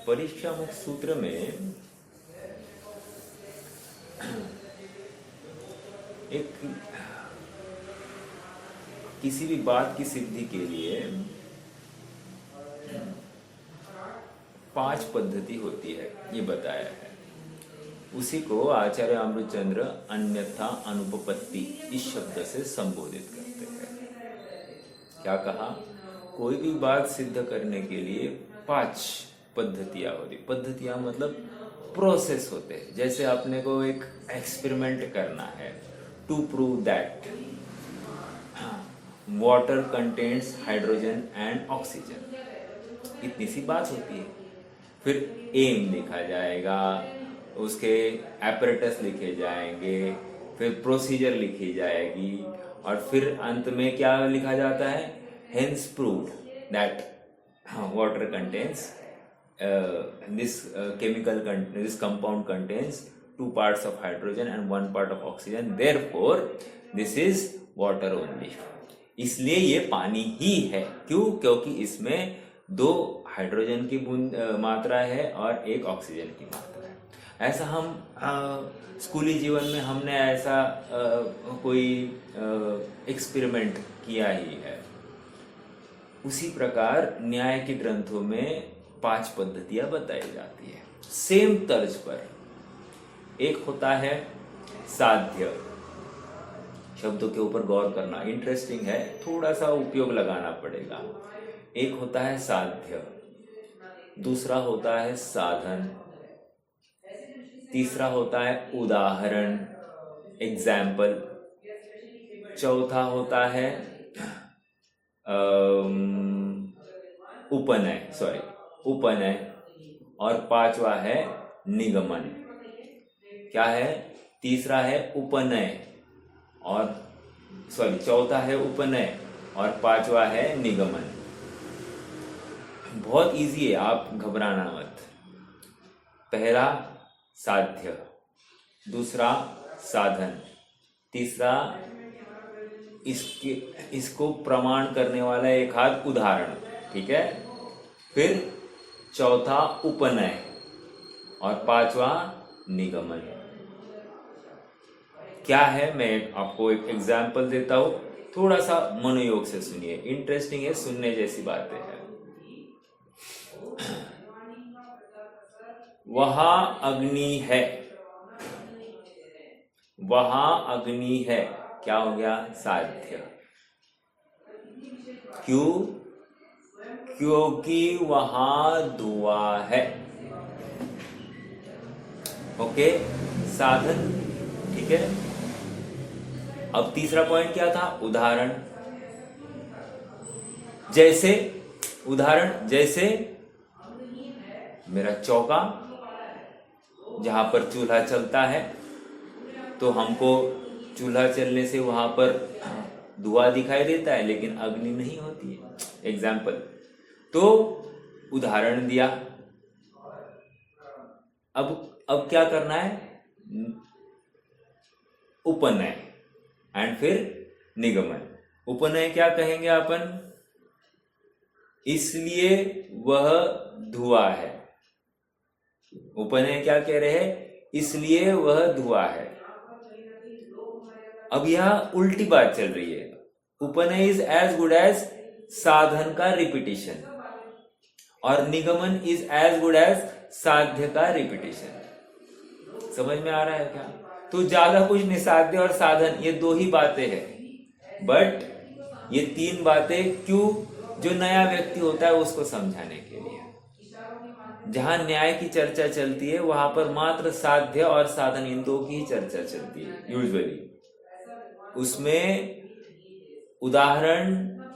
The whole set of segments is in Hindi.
परीक्षा मुक्त सूत्र में एक किसी भी बात की सिद्धि के लिए 5 पद्धति होती है, ये बताया है। उसी को आचार्य अमृतचंद्र अन्यथा अनुपपत्ति इस शब्द से संबोधित करते हैं। क्या कहा? कोई भी बात सिद्ध करने के लिए 5 पद्धतियां होती। पद्धतियां मतलब प्रोसेस होते हैं। जैसे आपने को एक एक्सपेरिमेंट करना है to prove that water contains hydrogen and oxygen, इतनी सी बात होती है। फिर एम लिखा जाएगा, उसके एपरेटस लिखे जाएंगे, फिर प्रोसीजर लिखी जाएगी, और फिर अंत में क्या लिखा जाता है? Hence proved that water contains this compound contains 2 parts of hydrogen and 1 part of oxygen, therefore this is water only। इसलिए ये पानी ही है। क्यों? क्योंकि इसमें 2 हाइड्रोजन की मात्रा है और 1 ऑक्सीजन की मात्रा है। ऐसा हम स्कूली जीवन में हमने ऐसा कोई एक्सपेरिमेंट किया ही है। उसी प्रकार न्याय के ग्रंथों में 5 पद्धतियां बताई जाती है सेम तर्ज पर। एक होता है साध्य, शब्दों के ऊपर गौर करना इंटरेस्टिंग है, थोड़ा सा उपयोग लगाना पड़ेगा। एक होता है साध्य, दूसरा होता है साधन, तीसरा होता है उदाहरण एग्जाम्पल, चौथा होता है उपनय, और 5वां है निगमन। क्या है? तीसरा है उपनय और चौथा है उपनय और 5वां है निगमन। बहुत इजी है, आप घबराना मत। पहला साध्य, दूसरा साधन, तीसरा इसको प्रमाण करने वाला एक हाथ उदाहरण, ठीक है, फिर चौथा उपनय और 5वां निगमन। क्या है? मैं आपको एक एग्जाम्पल देता हूं, थोड़ा सा मनोयोग से सुनिए, इंटरेस्टिंग है, सुनने जैसी बातें हैं। वहां अग्नि है, वहां अग्नि है, क्या हो गया? साध्य। क्यों? क्योंकि वहां धुआं है। ओके, साधन, ठीक है। अब तीसरा पॉइंट क्या था? उदाहरण। जैसे उदाहरण, जैसे मेरा चौका जहां पर चूल्हा चलता है, तो हमको चूल्हा चलने से वहां पर धुआं दिखाई देता है, लेकिन अग्नि नहीं होती है। एग्जाम्पल, तो उदाहरण दिया। अब क्या करना है? उपनय एंड फिर निगमन। उपनय क्या कहेंगे अपन? इसलिए वह धुआं है। उपनय क्या कह रहे हैं? इसलिए वह धुआं है। अब यह उल्टी बात चल रही है। उपनय इज एज गुड एज साधन का रिपीटिशन और निगमन इज एज गुड एज साध्य का रिपीटिशन। समझ में आ रहा है क्या? तो ज्यादा कुछ नहीं, साध्य और साधन ये 2 ही बातें हैं, बट ये 3 बातें क्यों? जो नया व्यक्ति होता है उसको समझाने के लिए। जहां न्याय की चर्चा चलती है वहां पर मात्र साध्य और साधन, इन 2 की ही चर्चा चलती है यूजुअली। उसमें उदाहरण,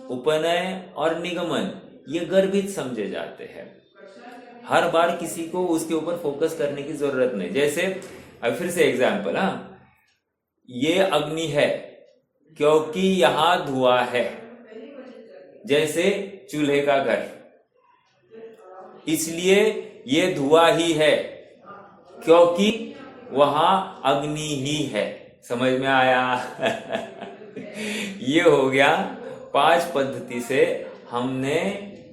उपनय और निगमन ये गर्भित समझे जाते हैं। हर बार किसी को उसके ऊपर फोकस करने की जरूरत नहीं। जैसे अब फिर से एग्जाम्पल, ये अग्नि है क्योंकि यहां धुआं है। जैसे चूल्हे का घर, इसलिए ये धुआं ही है क्योंकि वहां अग्नि ही है। समझ में आया? ये हो गया 5 पद्धति से हमने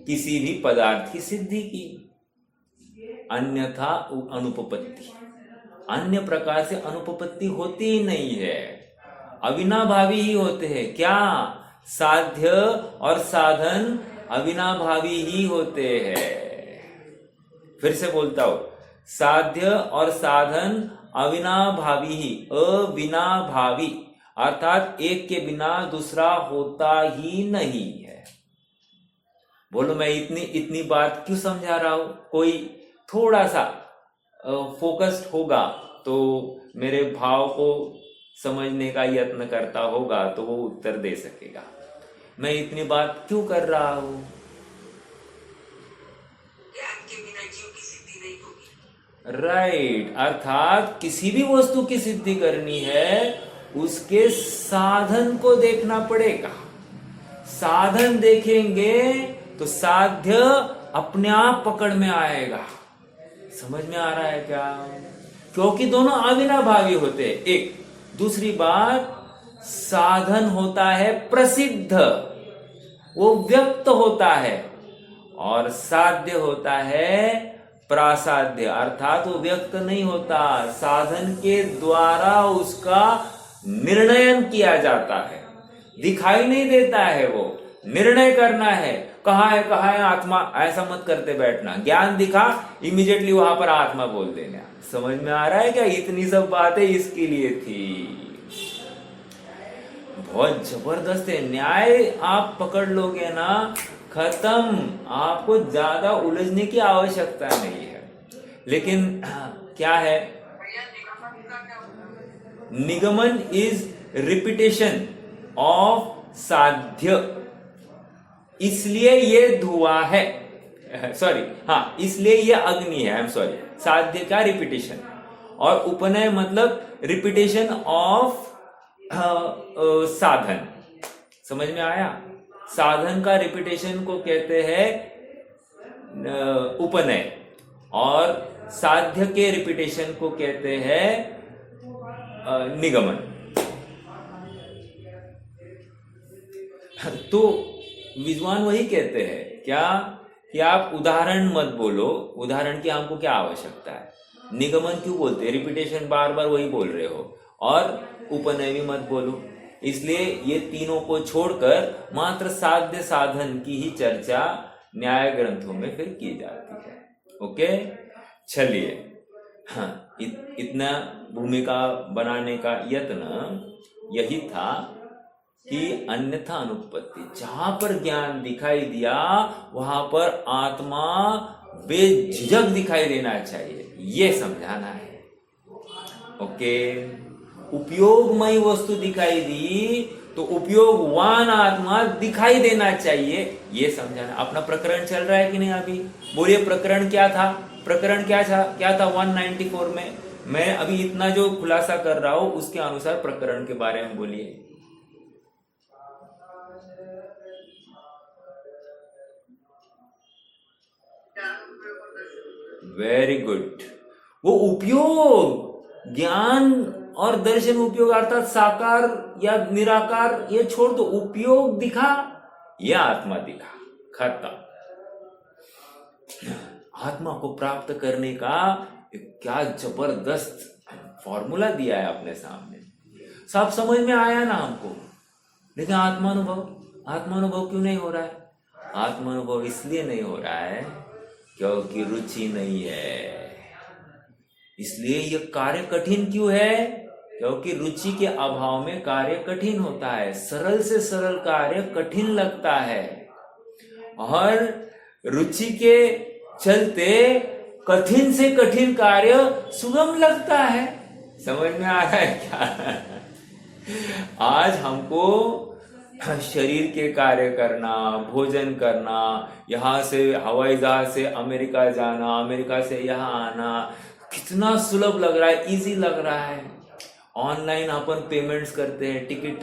किसी भी पदार्थ की सिद्धि की। अन्यथा अनुपपत्ति, अन्य प्रकार से अनुपपत्ति होती ही नहीं है, अविनाभावी ही होते हैं। क्या? साध्य और साधन अविनाभावी ही होते हैं। फिर से बोलता हूं, साध्य और साधन अविनाभावी ही, अविनाभावी अर्थात एक के बिना दूसरा होता ही नहीं है। बोलो मैं इतनी बात क्यों समझा रहा हूं? कोई थोड़ा सा फोकस्ड होगा तो मेरे भाव को समझने का यत्न करता होगा तो वो उत्तर दे सकेगा। मैं इतनी बात क्यों कर रहा हूं? ज्ञान के बिना जीव की सिद्धि नहीं होगी। राइट, अर्थात किसी भी वस्तु की सिद्धि करनी है उसके साधन को देखना पड़ेगा। साधन देखेंगे तो साध्य अपने आप पकड़ में आएगा। समझ में आ रहा है क्या? क्योंकि दोनों अविनाभावी होते हैं। एक दूसरी बात, साधन होता है प्रसिद्ध, वो व्यक्त होता है, और साध्य होता है प्रासाध्य, अर्थात वो व्यक्त नहीं होता, साधन के द्वारा उसका निर्णयन किया जाता है, दिखाई नहीं देता है। वो निर्णय करना है, कहाँ है आत्मा, ऐसा मत करते बैठना। ज्ञान दिखा, इमीडिएटली वहां पर आत्मा बोल देना। समझ में आ रहा है क्या? इतनी सब बातें इसके लिए थी। बहुत जबरदस्त है। न्याय आप पकड़ लोगे ना, खत्म। आपको ज्यादा उलझने की आवश्यकता नहीं है। लेकिन क्या है? निगमन इज रिपीटेशन ऑफ साध्य, इसलिए ये धुआं है, सॉरी, हाँ, इसलिए ये अग्नि है, आई एम सॉरी। साध्य का रिपीटेशन, और उपनय मतलब रिपीटेशन ऑफ साधन। समझ में आया? साधन का रिपीटेशन को कहते हैं उपनय, और साध्य के रिपीटेशन को कहते हैं निगमन। तो विद्वान वही कहते हैं क्या कि आप उदाहरण मत बोलो, उदाहरण की हमको क्या आवश्यकता है। निगमन क्यों बोलते हैं? रिपीटेशन बार बार वही बोल रहे हो, और उपनय भी मत बोलो। इसलिए ये तीनों को छोड़कर मात्र साध्य साधन की ही चर्चा न्याय ग्रंथों में फिर की जाती है। ओके, चलिए, हाँ, इतना भूमिका बनाने का यत्न यही था कि अन्यथा अनुपपत्ति, जहां पर ज्ञान दिखाई दिया वहां पर आत्मा बेझिझक दिखाई देना चाहिए, ये समझाना है। ओके, उपयोगमयी वस्तु दिखाई दी तो उपयोगवान आत्मा दिखाई देना चाहिए, ये समझाना। अपना प्रकरण चल रहा है कि नहीं अभी? बोलिए, प्रकरण क्या था? प्रकरण क्या था 194 में? मैं अभी इतना जो खुलासा कर रहा हूं उसके अनुसार प्रकरण के बारे में बोलिए। Very good. वो उपयोग, ज्ञान और दर्शन उपयोग, अर्थात साकार या निराकार, ये छोड़ दो, उपयोग दिखा, यह आत्मा दिखा, खत्म। आत्मा को प्राप्त करने का क्या जबरदस्त फॉर्मूला दिया है अपने सामने। सब समझ में आया ना हमको, लेकिन आत्मानुभव क्यों नहीं हो रहा है? आत्मानुभव इसलिए नहीं हो रहा है क्योंकि रुचि नहीं है। इसलिए यह कार्य कठिन क्यों है? क्योंकि रुचि के अभाव में कार्य कठिन होता है। सरल से सरल कार्य कठिन लगता है, और रुचि के चलते कठिन से कठिन कार्य सुगम लगता है। समझ में आ रहा है क्या? आज हमको शरीर के कार्य करना, भोजन करना, यहां से हवाई जहाज से अमेरिका जाना, अमेरिका से यहां आना, कितना सुलभ लग रहा है, इजी लग रहा है। ऑनलाइन अपन पेमेंट्स करते हैं, टिकट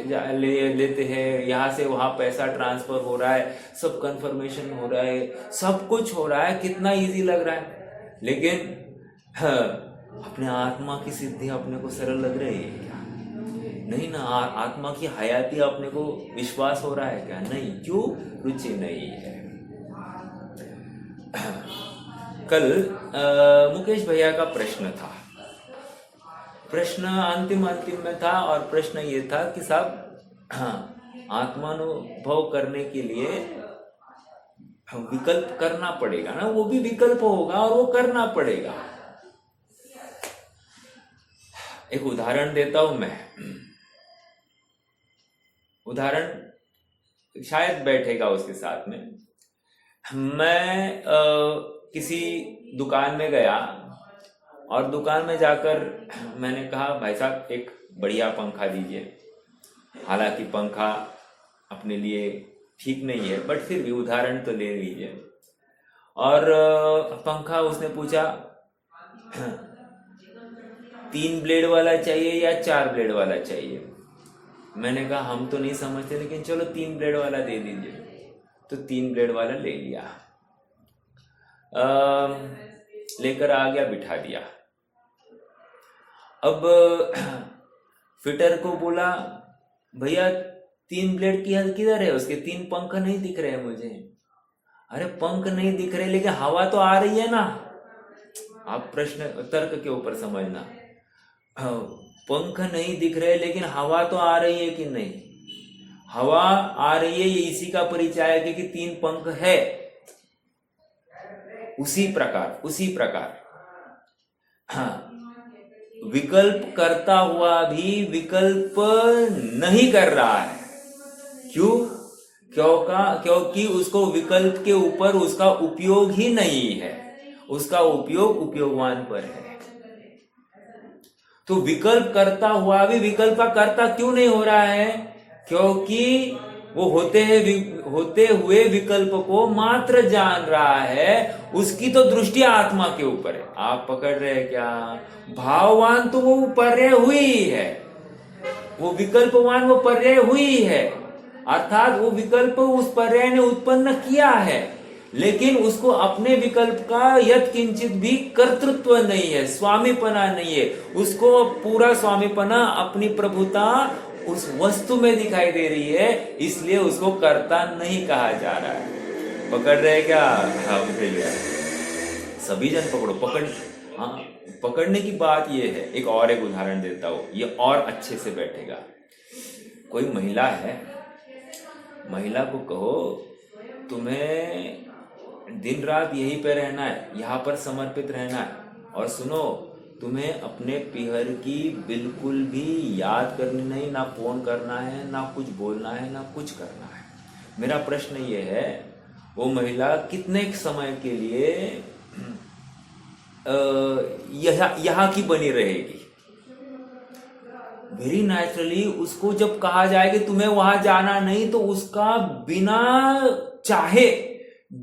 लेते हैं, यहाँ से वहां पैसा ट्रांसफर हो रहा है, सब कंफर्मेशन हो रहा है, सब कुछ हो रहा है, कितना इजी लग रहा है। लेकिन अपने आत्मा की सिद्धि अपने को सरल लग रही है क्या? नहीं ना। आत्मा की हयाती अपने को विश्वास हो रहा है क्या? नहीं। क्यों? रुचि नहीं है। कल मुकेश भैया का प्रश्न था, प्रश्न अंतिम में था और प्रश्न ये था कि साहब आत्मानुभव करने के लिए विकल्प करना पड़ेगा ना, वो भी विकल्प होगा और वो करना पड़ेगा। एक उदाहरण देता हूं मैं, उदाहरण शायद बैठेगा उसके साथ में। मैं किसी दुकान में गया और दुकान में जाकर मैंने कहा भाई साहब एक बढ़िया पंखा दीजिए। हालांकि पंखा अपने लिए ठीक नहीं है बट फिर भी उदाहरण तो ले लीजिए। और पंखा उसने पूछा 3 ब्लेड वाला चाहिए या 4 ब्लेड वाला चाहिए। मैंने कहा हम तो नहीं समझते लेकिन चलो 3 ब्लेड वाला दे दीजिए। तो 3 ब्लेड वाला ले लिया, लेकर आ गया, बिठा दिया। अब फिटर को बोला भैया 3 ब्लेड की हल किधर है, उसके 3 पंख नहीं दिख रहे हैं मुझे। अरे पंख नहीं दिख रहे लेकिन हवा तो आ रही है ना। आप प्रश्न तर्क के ऊपर समझना, पंख नहीं दिख रहे लेकिन हवा तो आ रही है कि नहीं। हवा आ रही है, ये इसी का परिचय है कि 3 पंख है। उसी प्रकार हाँ, विकल्प करता हुआ भी विकल्प नहीं कर रहा है। क्योंकि उसको विकल्प के ऊपर उसका उपयोग ही नहीं है, उसका उपयोग उपयोगवान पर है। तो विकल्प करता हुआ भी विकल्प का कर्ता क्यों नहीं हो रहा है? क्योंकि वो होते हुए विकल्प को मात्र जान रहा है। उसकी तो दृष्टि आत्मा के ऊपर है। आप पकड़ रहे हैं क्या? भाववान तो वो पर्याय हुई है, वो विकल्पवान वो पर्याय हुई है, अर्थात वो विकल्प उस पर्याय ने उत्पन्न किया है, लेकिन उसको अपने विकल्प का यत् किंचित भी कर्तृत्व नहीं है, स्वामीपना नहीं है। उसको पूरा स्वामीपना, अपनी प्रभुता उस वस्तु में दिखाई दे रही है, इसलिए उसको कर्ता नहीं कहा जा रहा है। पकड़ रहे क्या? हाँ, सभी जन पकड़ो। हाँ, पकड़ने की बात ये है। एक उदाहरण देता हूं, ये और अच्छे से बैठेगा। कोई महिला है, महिला को कहो तुम्हें दिन रात यहीं पे रहना है, यहाँ पर समर्पित रहना है, और सुनो तुम्हें अपने पीहर की बिल्कुल भी याद करनी नहीं, ना फोन करना है, ना कुछ बोलना है, ना कुछ करना है। मेरा प्रश्न ये है, वो महिला कितने समय के लिए यहाँ की बनी रहेगी? वेरी नेचुरली उसको जब कहा जाए कि तुम्हें वहां जाना नहीं, तो उसका बिना चाहे,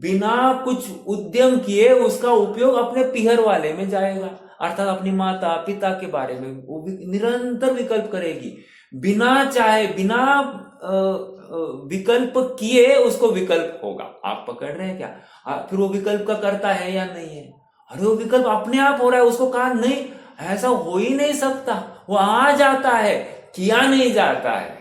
बिना कुछ उद्यम किए उसका उपयोग अपने पीहर वाले में जाएगा, अर्थात अपनी माता पिता के बारे में वो निरंतर विकल्प करेगी। बिना चाहे, बिना विकल्प किए उसको विकल्प होगा। आप पकड़ रहे हैं क्या? फिर वो विकल्प का करता है या नहीं है? अरे वो विकल्प अपने आप हो रहा है, उसको कहा नहीं, ऐसा हो ही नहीं सकता। वो आ जाता है, किया नहीं जाता है।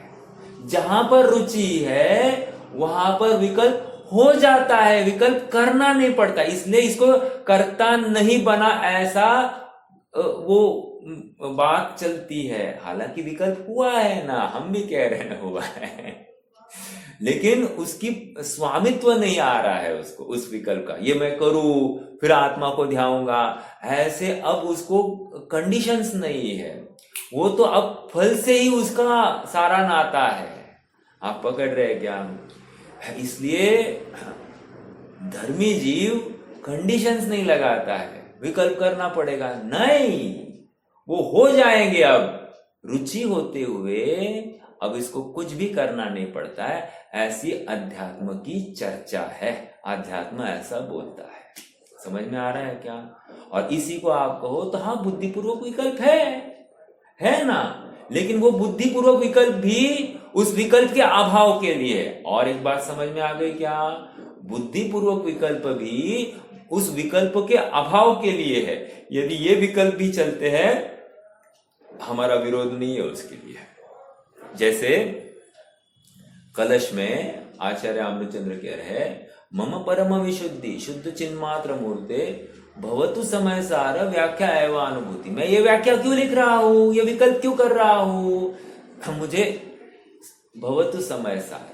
जहां पर रुचि है वहां पर विकल्प हो जाता है, विकल्प करना नहीं पड़ता, इसलिए इसको कर्ता नहीं बना, ऐसा वो बात चलती है। हालांकि विकल्प हुआ है ना, हम भी कह रहे हैं हुआ है, लेकिन उसकी स्वामित्व नहीं आ रहा है उसको, उस विकल्प का। ये मैं करूं, फिर आत्मा को ध्याऊंगा, ऐसे अब उसको कंडीशंस नहीं है। वो तो अब फल से ही उसका सारा नाता है। आप पकड़ रहे क्या? इसलिए धर्मी जीव कंडीशंस नहीं लगाता है, विकल्प करना पड़ेगा नहीं, वो हो जाएंगे। अब रुचि होते हुए अब इसको कुछ भी करना नहीं पड़ता है। ऐसी अध्यात्म की चर्चा है, अध्यात्म ऐसा बोलता है। समझ में आ रहा है क्या? और इसी को आप कहो तो हाँ, बुद्धिपूर्वक विकल्प है ना, लेकिन वो बुद्धिपूर्वक विकल्प भी उस विकल्प के अभाव के लिए है। और एक बात समझ में आ गई क्या? बुद्धिपूर्वक विकल्प भी उस विकल्प के अभाव के लिए है। यदि ये विकल्प भी चलते हैं, हमारा विरोध नहीं है उसके लिए। जैसे कलश में आचार्य अमृतचंद्र कह रहे हैं, मम परम विशुद्धि शुद्ध चिन्मात्र मूर्ते भवतु समय सार व्याख्या एवं अनुभूति। मैं ये व्याख्या क्यों लिख रहा हूं, ये विकल्प क्यों कर रहा हूं? मुझे भवतु समय सार,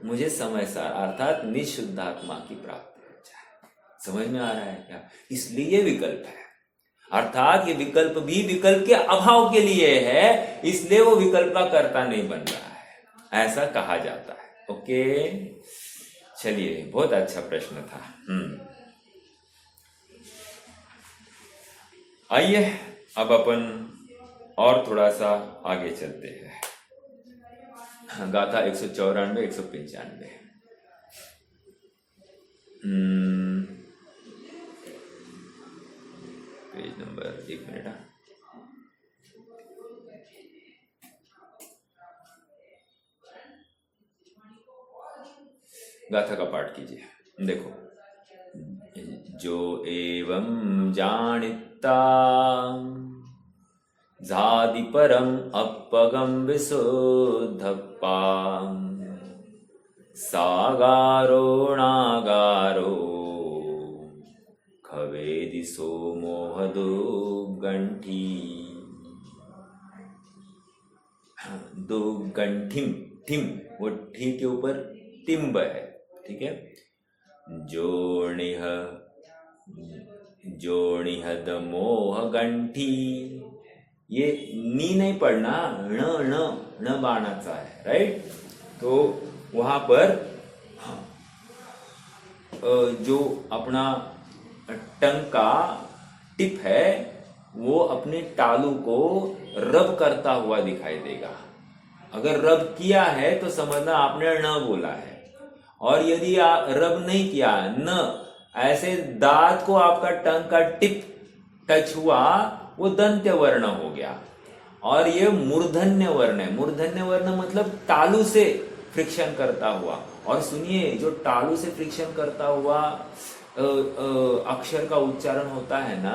मुझे समय सार अर्थात निशुद्धात्मा की प्राप्ति हो जाए। समझ में आ रहा है क्या? इसलिए ये विकल्प है, अर्थात ये विकल्प भी विकल्प के अभाव के लिए है, इसलिए वो विकल्प का कर्ता नहीं बन रहा है, ऐसा कहा जाता है। ओके, चलिए, बहुत अच्छा प्रश्न था। आइए अब अपन और थोड़ा सा आगे चलते हैं। गाथा 194 195। पेज नंबर, एक मिनट। गाथा का पाठ कीजिए। देखो, जो एवं जानिता झादि परम अपगम विशुद्धपा सागारो नागारो खवेदिसो मोहदो गंठी। दो गंठिम, ठिम, वो ठी के ऊपर तिम्ब है, ठीक है। जोणिह द मोह गंठी, ये नी नहीं पढ़ना, न बाणाचा है, राइट। तो वहां पर जो अपना टंग का टिप है वो अपने तालू को रब करता हुआ दिखाई देगा। अगर रब किया है तो समझना आपने न बोला है, और यदि रब नहीं किया, न ऐसे दांत को आपका टंग का टिप टच हुआ, वो दंत्य वर्ण हो गया। और ये मूर्धन्य वर्ण है। मूर्धन्य वर्ण मतलब तालू से फ्रिक्शन करता हुआ। और सुनिए, जो तालू से फ्रिक्शन करता हुआ अक्षर का उच्चारण होता है ना,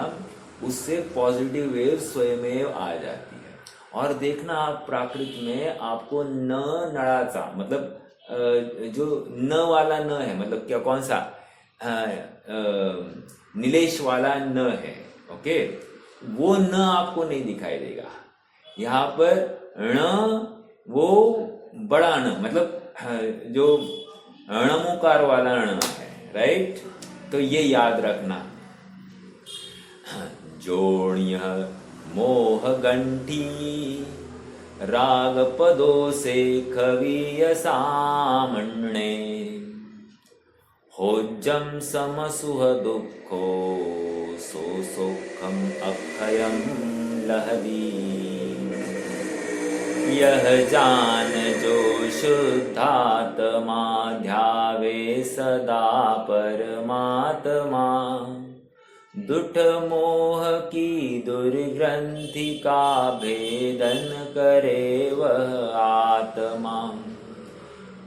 उससे पॉजिटिव वेव स्वयमेव आ जाती है। और देखना, आप प्राकृत में आपको न नड़ाचा, मतलब जो न वाला न है, मतलब क्या, कौन सा, नीलेश वाला न है, ओके, वो न आपको नहीं दिखाई देगा। यहाँ पर ण वो बड़ा न, मतलब जो णमुकार वाला ण है, राइट। तो ये याद रखना। जोड़िय मोह गंठी राग पदो से खवीय सामण्णे होज्जम समसुह दुखो सो सुखम अक्षयम लहदी। यह जान जो शुद्धात्मा ध्यावे सदा परमात्मा, दुठ मोह की दुर्ग्रंथि का भेदन करे वह आत्मा।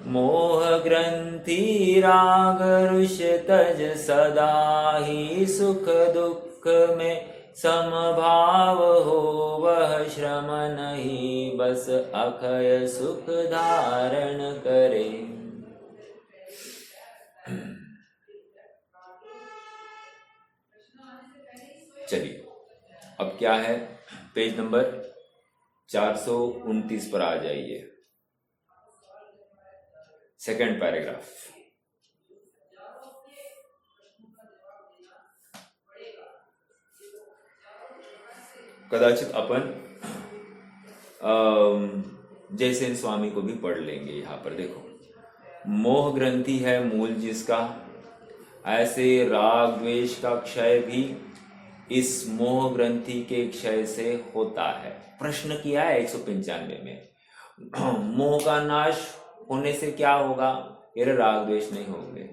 मोह ग्रंथि राग रुष तज सदा ही सुख दुख में समभाव हो, वह श्रम नहीं बस अक्षय सुख धारण करे। चलिए, अब क्या है, पेज नंबर 429 पर आ जाइए, सेकंड पैराग्राफ। कदाचित अपन जयसेन स्वामी को भी पढ़ लेंगे। यहाँ पर देखो, मोह ग्रंथि है मूल जिसका, ऐसे राग द्वेष का क्षय भी इस मोह ग्रंथि के क्षय से होता है। प्रश्न किया है 195 में, मोह का नाश होने से क्या होगा? ये राग द्वेष नहीं होंगे।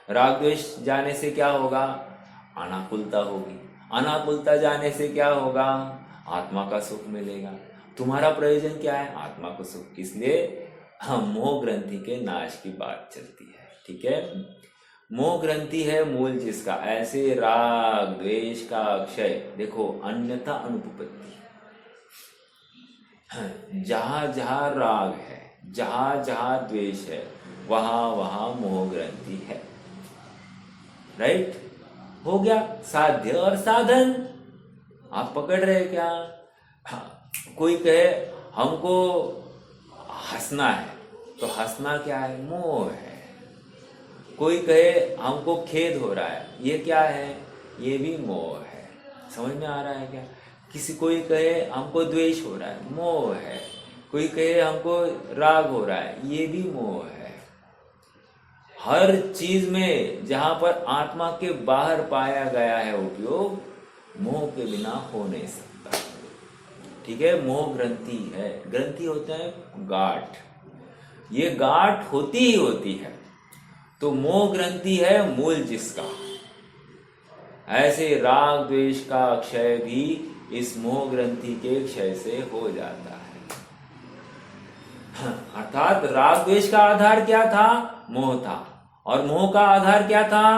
राग द्वेष जाने से क्या होगा? अनाकुलता होगी। अनाकुलता जाने से क्या होगा? आत्मा का सुख मिलेगा। तुम्हारा प्रयोजन क्या है? आत्मा को सुख। इसलिए मोह ग्रंथि के नाश की बात चलती है, ठीक है। मोह ग्रंथि है मूल जिसका, ऐसे राग द्वेष का क्षय। देखो, अन्यथा अनुपपत्ति, जहां जहां राग है, जहां जहां द्वेष है, वहां वहां मोह ग्रंथि है, राइट। हो गया साध्य और साधन। आप पकड़ रहे क्या? हाँ, कोई कहे हमको हंसना है, तो हंसना क्या है? मोह है। कोई कहे हमको खेद हो रहा है, ये क्या है? ये भी मोह है। समझ में आ रहा है क्या? कोई कहे हमको द्वेष हो रहा है, मोह है। कोई कहे हमको राग हो रहा है, ये भी मोह है। हर चीज में जहां पर आत्मा के बाहर पाया गया है उपयोग, मोह के बिना हो नहीं सकता। ठीक है, मोह ग्रंथि है। ग्रंथि होता है गांठ, ये गांठ होती ही होती है। तो मोह ग्रंथि है मूल जिसका। ऐसे राग द्वेष का क्षय भी इस मोह ग्रंथि के क्षय से हो जाता है। अर्थात राग द्वेष का आधार क्या था? मोह था। और मोह का आधार क्या था?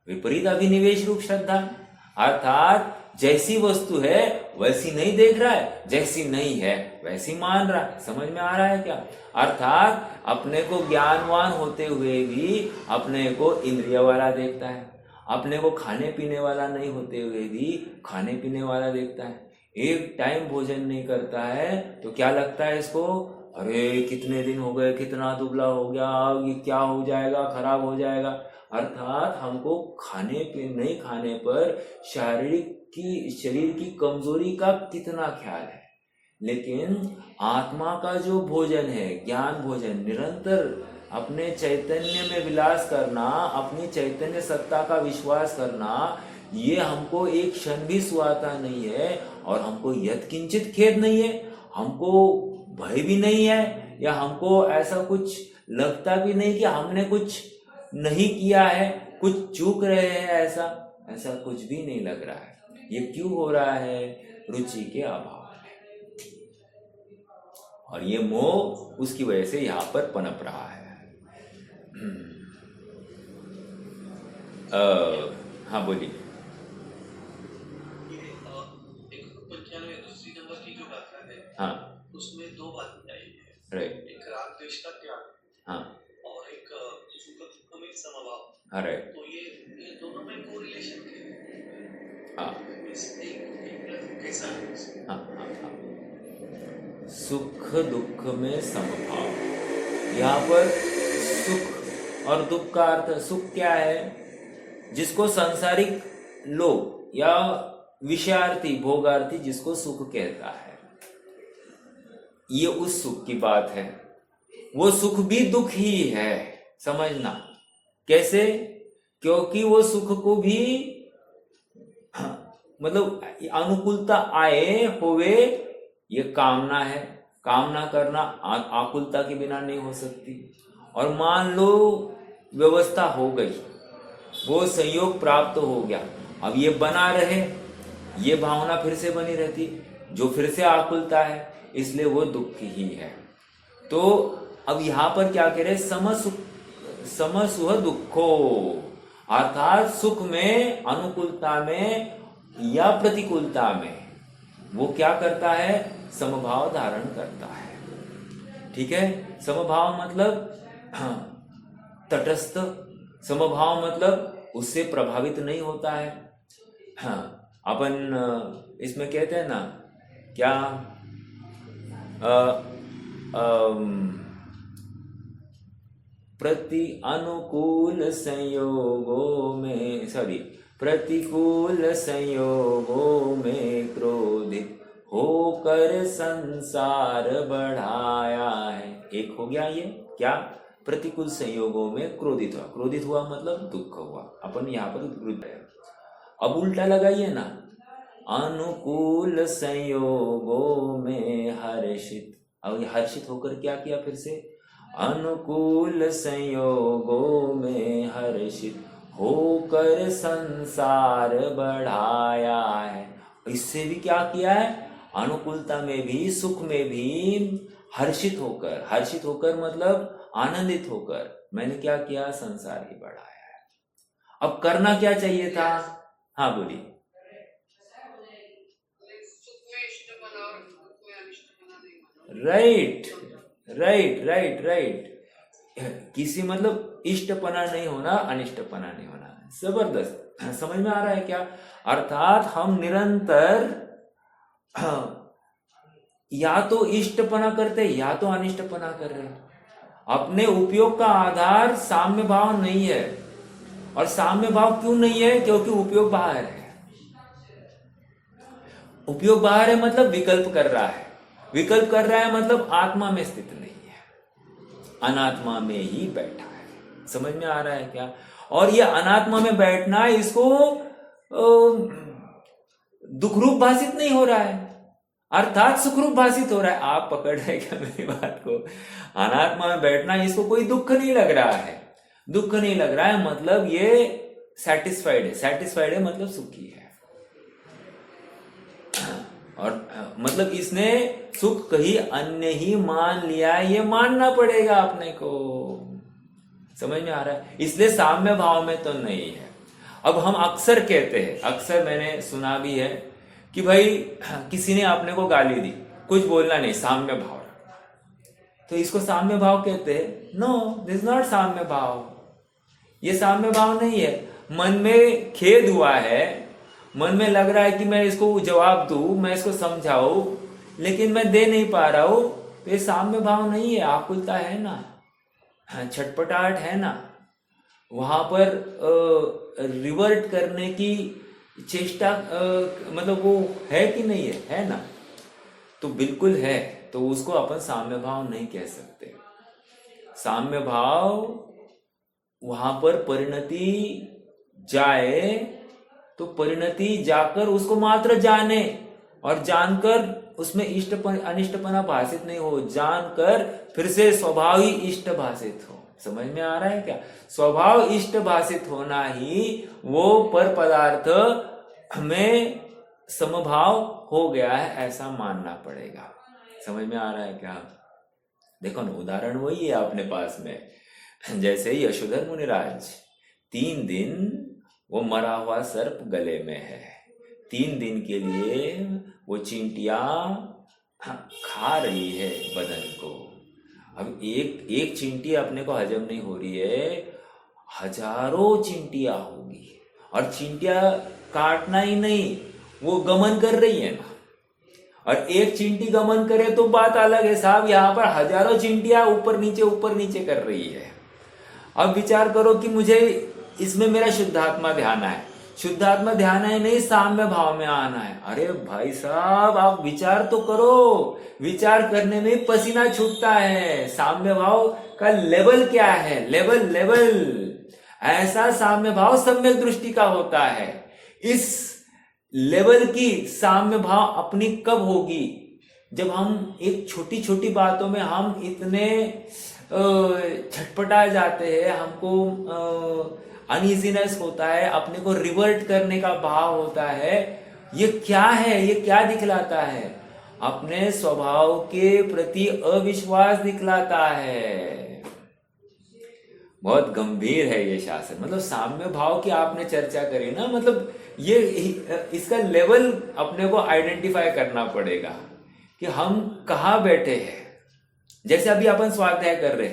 विपरीत अभिनिवेश रूप श्रद्धा। अर्थात जैसी वस्तु है वैसी नहीं देख रहा है, जैसी नहीं है वैसी मान रहा है। समझ में आ रहा है क्या? अर्थात अपने को ज्ञानवान होते हुए भी अपने को इंद्रिय वाला देखता है, अपने को खाने पीने वाला नहीं होते हुए भी खाने पीने वाला देखता है। एक टाइम भोजन नहीं करता है तो क्या लगता है इसको? अरे कितने दिन हो गए, कितना दुबला हो गया, ये क्या हो जाएगा, खराब हो जाएगा। अर्थात हमको नहीं खाने पर शरीर की कमजोरी का कितना ख्याल है। लेकिन आत्मा का जो भोजन है, ज्ञान भोजन, निरंतर अपने चैतन्य में विलास करना, अपनी चैतन्य सत्ता का विश्वास करना, ये हमको एक क्षण भी सुहाता नहीं है। और हमको यत्किंचित खेद नहीं है, हमको भय भी नहीं है, या हमको ऐसा कुछ लगता भी नहीं कि हमने कुछ नहीं किया है, कुछ चूक रहे हैं, ऐसा कुछ भी नहीं लग रहा है। ये क्यों हो रहा है? रुचि के अभाव में। और ये मोह उसकी वजह से यहाँ पर पनप रहा है। हाँ बोलिए। हाँ, उसमें दो बातें आई है, राइट। एक राग द्वेष का त्याग, हाँ, और एक सुख दुख में समभाव। हाँ, राइट। तो ये दोनों में कोरिलेशन है। हाँ, कैसा है? हाँ, हाँ, हाँ। सुख दुख में समभाव। यहाँ पर सुख और दुख का अर्थ, सुख क्या है? जिसको सांसारिक लोग या विषयार्थी भोगार्थी जिसको सुख कहता है, ये उस सुख की बात है। वो सुख भी दुख ही है, समझना। कैसे? क्योंकि वो सुख को भी मतलब अनुकूलता आए होवे, ये कामना है। कामना करना आकुलता के बिना नहीं हो सकती। और मान लो व्यवस्था हो गई, वो संयोग प्राप्त हो गया, अब ये बना रहे, ये भावना फिर से बनी रहती, जो फिर से आकुलता है, इसलिए वो दुख ही है। तो अब यहां पर क्या कह रहे? समसुह दुखो, अर्थात सुख में, अनुकूलता में या प्रतिकूलता में वो क्या करता है? समभाव धारण करता है। ठीक है, समभाव मतलब तटस्थ। समभाव मतलब उससे प्रभावित नहीं होता है। हाँ, अपन इसमें कहते हैं ना क्या, प्रति अनुकूल संयोगों में, सॉरी, प्रतिकूल संयोगों में क्रोधित होकर संसार बढ़ाया है। एक हो गया ये क्या? प्रतिकूल संयोगों में क्रोधित हुआ। क्रोधित हुआ मतलब दुख हुआ। अपन यहाँ पर अब उल्टा लगाइए ना, अनुकूल संयोगों में हर्षित। अब हर्षित होकर क्या किया? फिर से अनुकूल संयोगों में हर्षित होकर संसार बढ़ाया है। इससे भी क्या किया है? अनुकूलता में भी, सुख में भी हर्षित होकर मतलब आनंदित होकर मैंने क्या किया? संसार ही बढ़ाया है। अब करना क्या चाहिए था? हाँ बोलिए। Right, right, right, right. किसी मतलब इष्टपना नहीं होना, अनिष्टपना नहीं होना। जबरदस्त, समझ में आ रहा है क्या? अर्थात हम निरंतर या तो इष्टपना करते या तो अनिष्टपना कर रहे हैं। अपने उपयोग का आधार साम्य भाव नहीं है। और साम्य भाव क्यों नहीं है? क्योंकि उपयोग बाहर है। उपयोग बाहर है मतलब विकल्प कर रहा है। विकल्प कर रहा है मतलब आत्मा में स्थित नहीं है, अनात्मा में ही बैठा है। समझ में आ रहा है क्या? और ये अनात्मा में बैठना, इसको दुखरूप भाषित नहीं हो रहा है, अर्थात सुखरूप भाषित हो रहा है। आप पकड़ रहे क्या मेरी बात को? अनात्मा में बैठना, इसको कोई दुख नहीं लग रहा है। दुख नहीं लग रहा है मतलब ये सेटिस्फाइड है। सेटिस्फाइड है मतलब सुखी है। और मतलब इसने सुख कहीं अन्य ही मान लिया, ये मानना पड़ेगा अपने को। समझ में आ रहा है? इसलिए साम्य भाव में तो नहीं है। अब हम अक्सर कहते हैं, अक्सर मैंने सुना भी है कि भाई किसी ने आपने को गाली दी, कुछ बोलना नहीं, साम्य भाव, तो इसको साम्य भाव कहते हैं। नो, दिस इज नॉट साम्य भाव। ये साम्य भाव नहीं है। मन में खेद हुआ है, मन में लग रहा है कि मैं इसको जवाब दूं, मैं इसको समझाऊं, लेकिन मैं दे नहीं पा रहा हूं, तो ये साम्य भाव नहीं है। आकुलता है ना, छटपटाहट है ना, वहां पर रिवर्ट करने की चेष्टा मतलब वो है कि नहीं है? है ना? तो बिल्कुल है। तो उसको अपन साम्य भाव नहीं कह सकते। साम्य भाव वहां पर परिणति जाए तो परिणति जाकर उसको मात्र जाने, और जानकर उसमें इष्टपन अनिष्टपना भाषित नहीं हो, जानकर फिर से स्वभाव ही इष्ट भाषित हो। समझ में आ रहा है क्या? स्वभाव इष्ट भाषित होना ही वो पर पदार्थ में समभाव हो गया है, ऐसा मानना पड़ेगा। समझ में आ रहा है क्या? देखो ना, उदाहरण वही है अपने पास में। जैसे यशोधर मुनिराज, 3 दिन वो मरा हुआ सर्प गले में है, 3 दिन के लिए वो चींटियां खा रही है बदन को। अब एक चींटी अपने को हजम नहीं हो रही है, हजारों चींटियां होगी, और चींटियां काटना ही नहीं, वो गमन कर रही है ना। और एक चींटी गमन करे तो बात अलग है साहब, यहाँ पर हजारों चींटियां ऊपर नीचे कर रही है। अब विचार करो कि मुझे इसमें मेरा शुद्धात्मा ध्यान है, शुद्धात्मा ध्यान है नहीं, साम्य भाव में आना है। अरे भाई साहब, आप विचार तो करो, विचार करने में पसीना छूटता है। साम्य भाव का लेवल क्या है? लेवल ऐसा साम्य भाव सम्यक दृष्टि का होता है। इस लेवल की साम्य भाव अपनी कब होगी? जब हम एक छोटी छोटी बातों में हम इतने छटपटा जाते हैं, हमको अनइजीनेस होता है, अपने को रिवर्ट करने का भाव होता है। ये क्या है? ये क्या दिखलाता है? अपने स्वभाव के प्रति अविश्वास दिखलाता है। बहुत गंभीर है ये शासन। मतलब साम्य भाव की आपने चर्चा करी ना, मतलब ये इसका लेवल अपने को आइडेंटिफाई करना पड़ेगा कि हम कहाँ बैठे हैं। जैसे अभी अपन स्वाध्याय कर रहे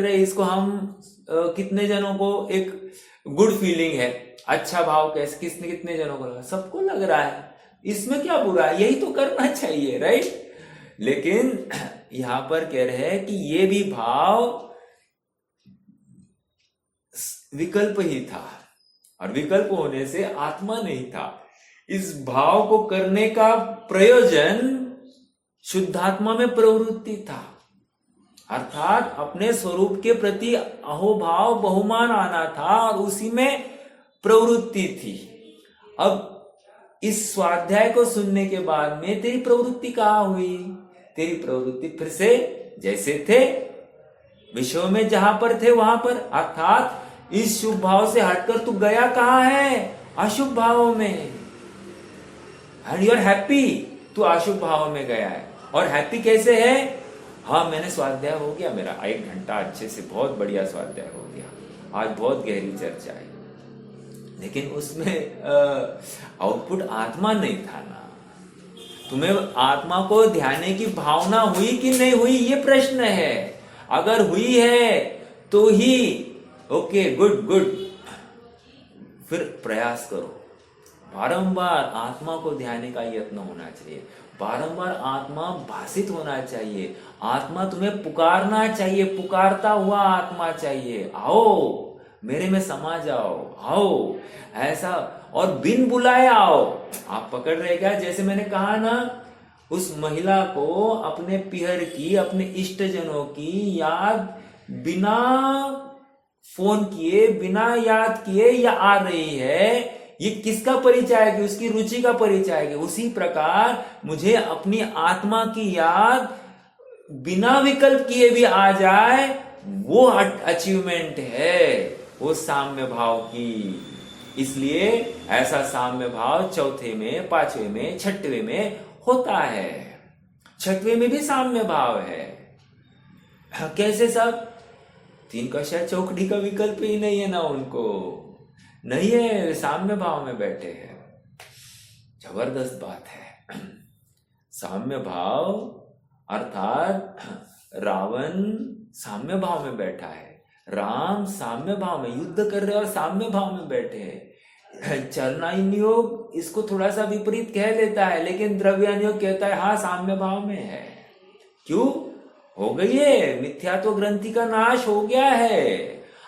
हैं, इसको हम कितने जनों को एक गुड फीलिंग है, अच्छा भाव कैसे कितने जनों को लगा? सबको लग रहा है। इसमें क्या बुरा है? यही तो करना चाहिए, राइट? लेकिन यहां पर कह रहे हैं कि ये भी भाव विकल्प ही था, और विकल्प होने से आत्मा नहीं था। इस भाव को करने का प्रयोजन शुद्धात्मा में प्रवृत्ति था, अर्थात अपने स्वरूप के प्रति अहोभाव बहुमान आना था, और उसी में प्रवृत्ति थी। अब इस स्वाध्याय को सुनने के बाद में तेरी प्रवृत्ति कहाँ हुई? तेरी प्रवृत्ति फिर से जैसे थे, विषयों में जहां पर थे वहां पर, अर्थात इस शुभ भाव से हटकर तू गया कहाँ है? अशुभ भाव में। एंड यू आर हैप्पी, तू अशुभ भाव में गया है। और हैप्पी कैसे है? हाँ, मैंने स्वाध्याय हो गया मेरा 1 घंटा अच्छे से, बहुत बढ़िया स्वाध्याय हो गया, आज बहुत गहरी चर्चा है। लेकिन उसमें आउटपुट आत्मा नहीं था ना। तुम्हें आत्मा को ध्यान की भावना हुई कि नहीं हुई, ये प्रश्न है। अगर हुई है तो ही ओके, गुड गुड, फिर प्रयास करो। बारंबार आत्मा को ध्यान का यत्न होना चाहिए, बारंबार आत्मा भाषित होना चाहिए, आत्मा तुम्हें पुकारना चाहिए, पुकारता हुआ आत्मा चाहिए, आओ मेरे में समा जाओ, आओ ऐसा, और बिन बुलाए आओ। आप पकड़ रहे क्या? जैसे मैंने कहा ना, उस महिला को अपने पिहर की, अपने इष्टजनों की याद बिना फोन किए, बिना याद किए या आ रही है, ये किसका परिचय है? कि उसकी रुचि का परिचय है। उसी प्रकार मुझे अपनी आत्मा की याद बिना विकल्प किए भी आ जाए, वो अचीवमेंट है, वो साम्य भाव की। इसलिए ऐसा साम्य भाव चौथे में, पांचवे में, छठवें में होता है। छठवें में भी साम्य भाव है। कैसे सब? तीन का शायद चौकड़ी का विकल्प ही नहीं है ना, उनको नहीं है, साम्य भाव में बैठे हैं। जबरदस्त बात है। साम्य भाव अर्थात रावण साम्य भाव में बैठा है, राम साम्य भाव में युद्ध कर रहे और साम्य भाव में बैठे हैं। चरणायन योग इसको थोड़ा सा विपरीत कह देता है, लेकिन द्रव्यान योग कहता है हाँ साम्य भाव में है। क्यों? हो गई है, मिथ्यात्व ग्रंथि का नाश हो गया है,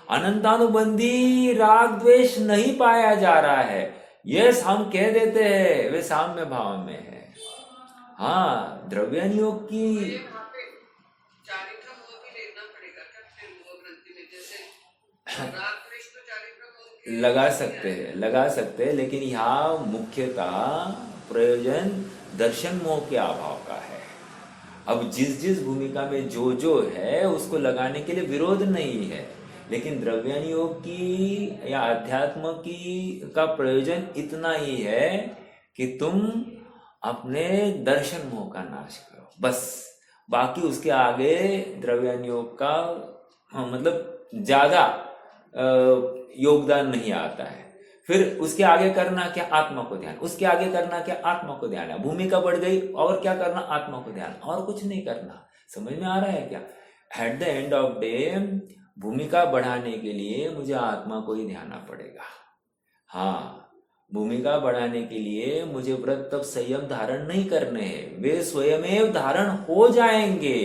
अनंतानुबंधी राग द्वेष नहीं पाया जा रहा है। यस, हम कह देते हैं वे साम्य भाव में है। हाँ, द्रव्यान योग की वहाँ पे चारित्र मोह भी लेना पड़ेगा क्या? फिर मोह ग्रंथि में जैसे राग द्वेष तो चारित्र मोह के लगा सकते हैं, लेकिन यहाँ मुख्यतः प्रयोजन दर्शन मोह के अभाव का है। अब जिस भूमिका में जो है उसको लगाने के लिए विरोध नहीं है, लेकिन द्रव्यान योग की या अध्यात्म की का प्रयोजन इतना ही है कि तुम अपने दर्शन मोह का नाश करो, बस। बाकी उसके आगे द्रव्यान योग का मतलब ज्यादा योगदान नहीं आता है। फिर उसके आगे करना क्या? आत्मा को ध्यान। उसके आगे करना क्या? आत्मा को ध्यान। भूमिका बढ़ गई और क्या करना? आत्मा को ध्यान, और कुछ नहीं करना। समझ में आ रहा है क्या? At the end of day भूमिका बढ़ाने के लिए मुझे आत्मा को ही ध्याना पड़ेगा। हाँ, भूमिका बढ़ाने के लिए मुझे व्रत तब संयम धारण नहीं करने हैं, वे स्वयमेव धारण हो जाएंगे।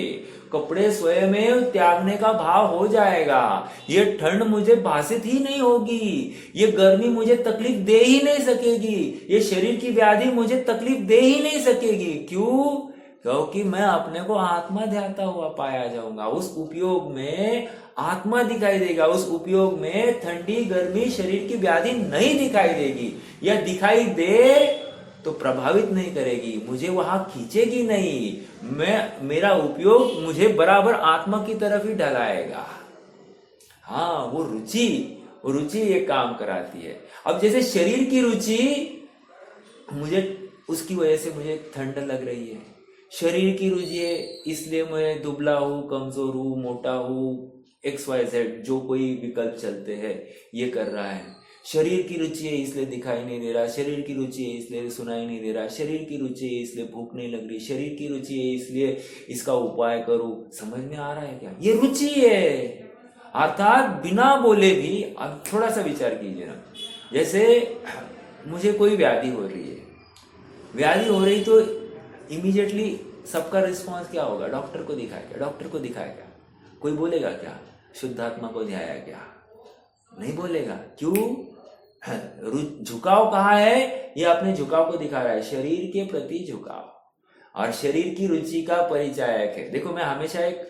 कपड़े स्वयमेव त्यागने का भाव हो जाएगा। ये ठंड मुझे भाषित ही नहीं होगी, ये गर्मी मुझे तकलीफ दे ही नहीं सकेगी, ये शरीर की व्याधि मुझे तकलीफ दे ही नहीं सकेगी। क्यों? क्योंकि मैं अपने को आत्मा ध्याता हुआ पाया जाऊंगा। उस उपयोग में आत्मा दिखाई देगा, उस उपयोग में ठंडी गर्मी शरीर की व्याधि नहीं दिखाई देगी, या दिखाई दे तो प्रभावित नहीं करेगी, मुझे वहां खींचेगी नहीं। मेरा उपयोग मुझे बराबर आत्मा की तरफ ही ढलाएगा। हाँ, वो रुचि ये काम कराती है। अब जैसे शरीर की रुचि, मुझे उसकी वजह से मुझे ठंड लग रही है, शरीर की रुचि है इसलिए मैं दुबला हूं, कमजोर हूं, मोटा हूं, XYZ जो कोई विकल्प चलते हैं ये कर रहा है। शरीर की रुचि है इसलिए दिखाई नहीं दे रहा, शरीर की रुचि है इसलिए सुनाई नहीं दे रहा, शरीर की रुचि है इसलिए भूख नहीं लग रही, शरीर की रुचि है इसलिए इसका उपाय करूं। समझ में आ रहा है क्या? ये रुचि है। अर्थात बिना बोले भी, अब थोड़ा सा विचार कीजिए ना, जैसे मुझे कोई व्याधि हो रही है, तो इमीडिएटली सबका रिस्पॉन्स क्या होगा? डॉक्टर को दिखाएगा। कोई बोलेगा क्या? शुद्धात्मा को ध्याया क्या? नहीं बोलेगा। क्यों? झुकाव कहाँ है? ये अपने झुकाव को दिखा रहा है, शरीर के प्रति झुकाव, और शरीर की रुचि का परिचायक है। देखो, मैं हमेशा एक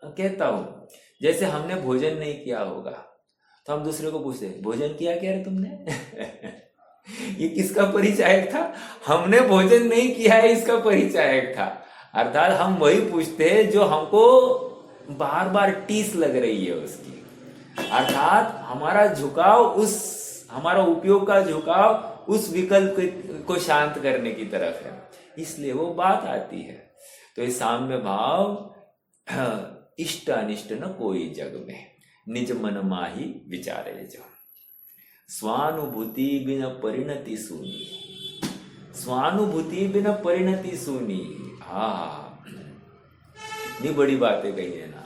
कहता हूं, जैसे हमने भोजन नहीं किया होगा तो हम दूसरे को पूछते भोजन किया क्या रे तुमने? ये किसका परिचायक था? हमने भोजन नहीं किया है, इसका परिचायक था। अर्थात हम वही पूछते हैं जो हमको बार बार टीस लग रही है उसकी। अर्थात हमारा झुकाव, हमारा उपयोग का झुकाव उस विकल्प को शांत करने की तरफ है, इसलिए वो बात आती है। तो ये साम्य भाव, इष्ट अनिष्ट न कोई जग में, निज मन माही विचारे जो, स्वानुभूति बिन परिणति सुनी, स्वानुभूति बिन परिणति सुनी। हाँ, इतनी बड़ी बातें कही है ना।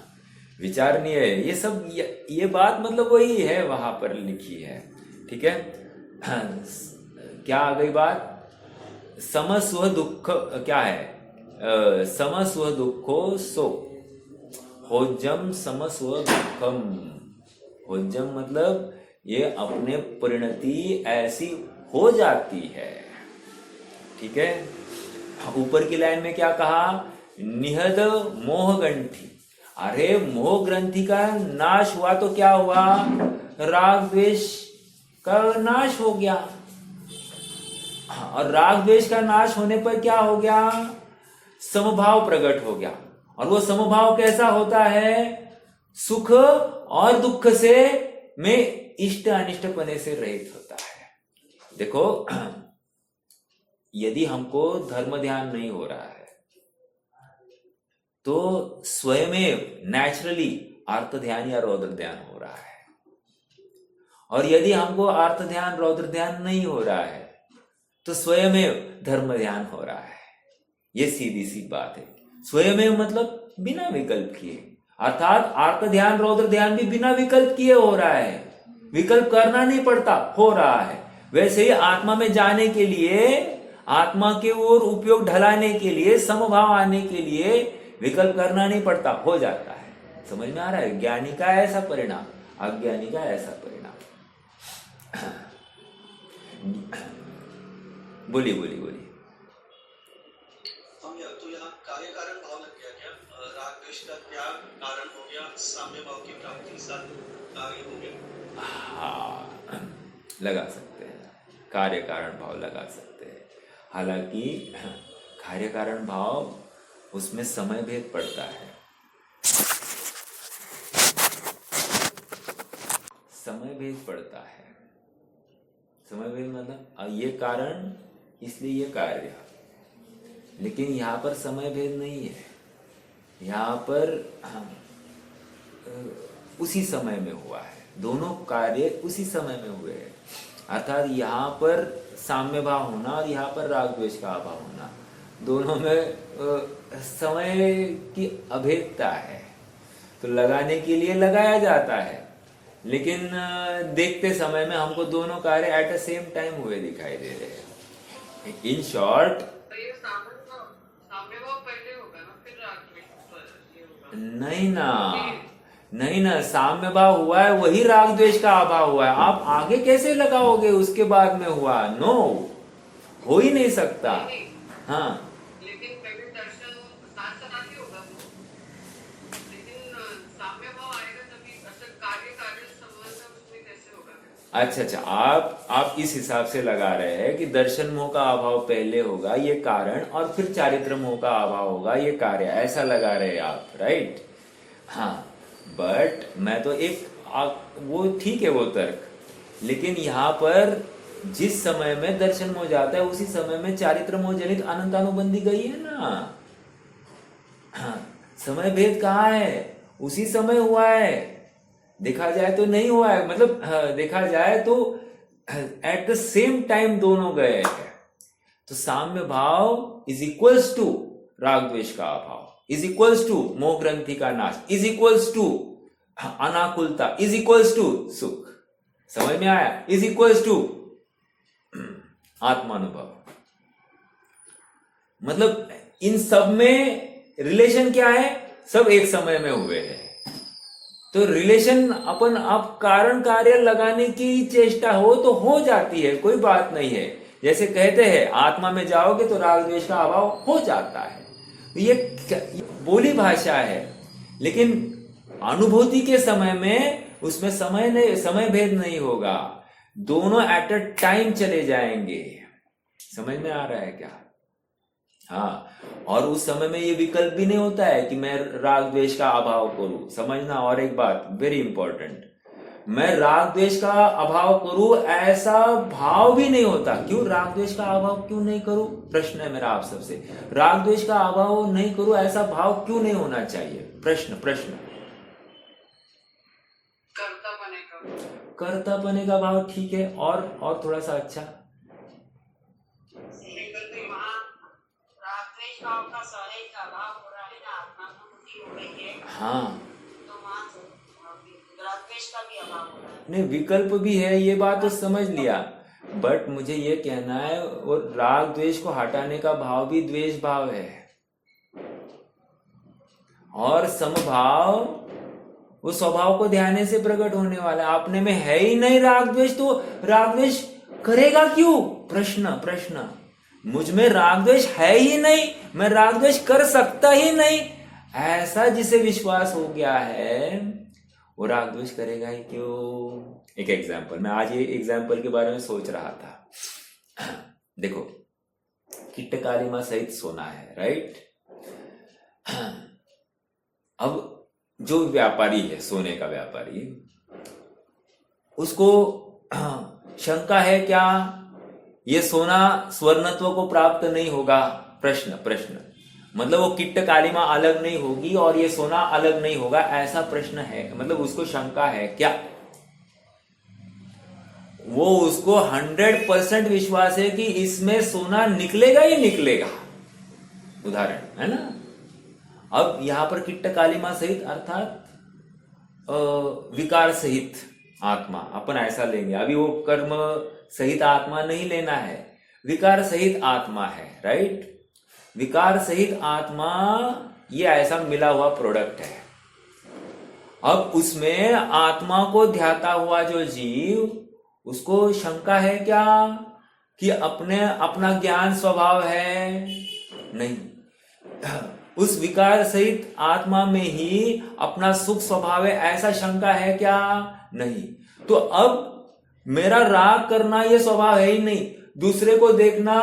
विचारणीय है ये सब। ये बात मतलब वही है वहां पर लिखी है, ठीक है। क्या आ गई बात? समस्व दुख क्या है? समस्व दुखो सो होज्जम समस्व दुखम। होज्जम मतलब ये अपने परिणति ऐसी हो जाती है, ठीक है। ऊपर की लाइन में क्या कहा? निहत मोह ग्रंथि। अरे मोह ग्रंथि का नाश हुआ तो क्या हुआ? राग द्वेष का नाश हो गया। और राग द्वेष का नाश होने पर क्या हो गया? समभाव प्रकट हो गया। और वो समभाव कैसा होता है? सुख और दुख से में इष्ट अनिष्ट पने से रहित होता है। देखो, यदि हमको धर्म ध्यान नहीं हो रहा है तो स्वयं नेचुरली अर्थ ध्यान या रौद्र ध्यान हो रहा है। और यदि हमको अर्थ ध्यान रौद्र ध्यान नहीं हो रहा है तो स्वयं धर्म ध्यान हो रहा है। ये सीधी सी बात है। स्वयं मतलब बिना विकल्प किए, अर्थात अर्थ ध्यान रौद्र ध्यान भी बिना विकल्प किए हो रहा है। विकल्प करना नहीं पड़ता, हो रहा है। वैसे ही आत्मा में जाने के लिए, आत्मा के ओर उपयोग ढलाने के लिए, समभाव आने के लिए विकल्प करना नहीं पड़ता, हो जाता है। समझ में आ रहा है? ज्ञानी का ऐसा परिणाम, अज्ञानी का ऐसा परिणाम। बोलिए बोलिए बोलिए। तो यहाँ कार्य कारण भाव लग गया क्या? राग द्वेष का त्याग कारण हो गया, साम्य भाव की प्राप्ति साथ कार्य हो गया। हाँ, लगा सकते हैं, कार्य कारण भाव लगा सकते हैं। हालांकि कार्य कारण भाव उसमें समय भेद पड़ता है। समय भेद पड़ता है। समय भेद मतलब ये कारण इसलिए ये कार्य, लेकिन यहाँ पर समय भेद नहीं है। यहाँ पर उसी समय में हुआ है, दोनों कार्य उसी समय में हुए हैं। अर्थात यहाँ पर साम्य भाव होना और यहाँ पर राग द्वेष का अभाव होना, दोनों में समय की अभेदता है। तो लगाने के लिए लगाया जाता है, लेकिन देखते समय में हमको दोनों कार्य एट द सेम टाइम हुए दिखाई दे रहे हैं। इन शॉर्ट, तो ये साम्य भाव पहले होगा ना, फिर राग द्वेष ये होगा। नहीं ना, साम्य भाव हुआ है, वही राग द्वेष का अभाव हुआ है। आप आगे कैसे लगाओगे उसके बाद में हुआ? नो, हो ही नहीं सकता। हाँ, लेकिन पहले दर्शन साथ साथ ही होगा वो। लेकिन साम्य भाव आएगा तभी असल कार्य कारण संबंध उसमें कैसे होगा? अच्छा, आप इस हिसाब से लगा रहे हैं कि दर्शन मोह का अभाव पहले होगा, ये कारण, और फिर चारित्र मोह का अभाव होगा, ये कार्य, ऐसा लगा रहे हैं आप, राइट? हाँ, बट मैं तो वो ठीक है वो तर्क, लेकिन यहाँ पर जिस समय में दर्शन मोह जाता है उसी समय में चारित्र मोह जनित अनंतानुबंधी गई है ना। हाँ, समय भेद कहाँ है? उसी समय हुआ है। देखा जाए तो नहीं हुआ है, मतलब देखा जाए तो एट द सेम टाइम दोनों गए हैं। तो साम्य भाव इज इक्वल्स टू राग द्वेष का अभाव, इज इक्वल्स टू मोह ग्रंथि का नाश, इज इक्वल्स टू अनाकुलता, इज इक्वल्स टू सुख। समझ में आया? इज इक्वल्स टू आत्मानुभव। मतलब इन सब में रिलेशन क्या है? सब एक समय में हुए हैं। तो रिलेशन अपन आप कारण कार्य लगाने की चेष्टा हो तो हो जाती है, कोई बात नहीं है। जैसे कहते हैं आत्मा में जाओगे तो राग द्वेष का अभाव हो जाता है। ये बोली भाषा है, लेकिन अनुभूति के समय में उसमें समय भेद नहीं होगा, दोनों एट अ टाइम चले जाएंगे। समझ में आ रहा है क्या? हाँ, और उस समय में ये विकल्प भी नहीं होता है कि मैं राग द्वेष का अभाव करूं। समझना, और एक बात वेरी इंपॉर्टेंट, मैं राग द्वेष का अभाव करूं ऐसा भाव भी नहीं होता। क्यों राग द्वेष का अभाव क्यों नहीं करूं? प्रश्न है मेरा आप सबसे। राग द्वेष का अभाव नहीं करूं ऐसा भाव क्यों नहीं होना चाहिए? प्रश्न कर्तापने का भाव, ठीक है। और थोड़ा सा अच्छा, वहाँ राग द्वेष भाव का सहज का अभाव हो रहा है ना, आत्मानुभूति हो रही है। हाँ, तो का भी अभाव हो रहा है। नहीं, विकल्प भी है, ये बात तो समझ लिया, बट मुझे ये कहना है वो राग द्वेष को हटाने का भाव भी द्वेष भाव है, और समभाव वो स्वभाव को ध्यान से प्रकट होने वाला है। आपने में है ही नहीं राग द्वेष, तो राग द्वेष करेगा क्यों? प्रश्न मुझ में राग द्वेष है ही नहीं, मैं राग द्वेष कर सकता ही नहीं, ऐसा जिसे विश्वास हो गया है वो राग द्वेष करेगा ही क्यों? एक एग्जाम्पल, मैं आज ये एग्जाम्पल के बारे में सोच रहा था। देखो, किट्ट कालिमा सहित सोना है, राइट? अब जो व्यापारी है, सोने का व्यापारी, उसको शंका है क्या ये सोना स्वर्णत्व को प्राप्त नहीं होगा? प्रश्न मतलब वो किट्ट कालिमा अलग नहीं होगी और ये सोना अलग नहीं होगा, ऐसा प्रश्न है, मतलब उसको शंका है क्या? वो उसको 100% विश्वास है कि इसमें सोना निकलेगा ही निकलेगा, उदाहरण है ना। अब यहां पर किट्ट कालिमा सहित अर्थात विकार सहित आत्मा, अपन ऐसा लेंगे, अभी वो कर्म सहित आत्मा नहीं लेना है, विकार सहित आत्मा है, राइट? विकार सहित आत्मा ये ऐसा मिला हुआ प्रोडक्ट है। अब उसमें आत्मा को ध्याता हुआ जो जीव, उसको शंका है क्या कि अपना ज्ञान स्वभाव है? नहीं, उस विकार सहित आत्मा में ही अपना सुख स्वभाव है, ऐसा शंका है क्या? नहीं। तो अब मेरा राग करना ये स्वभाव है ही नहीं, दूसरे को देखना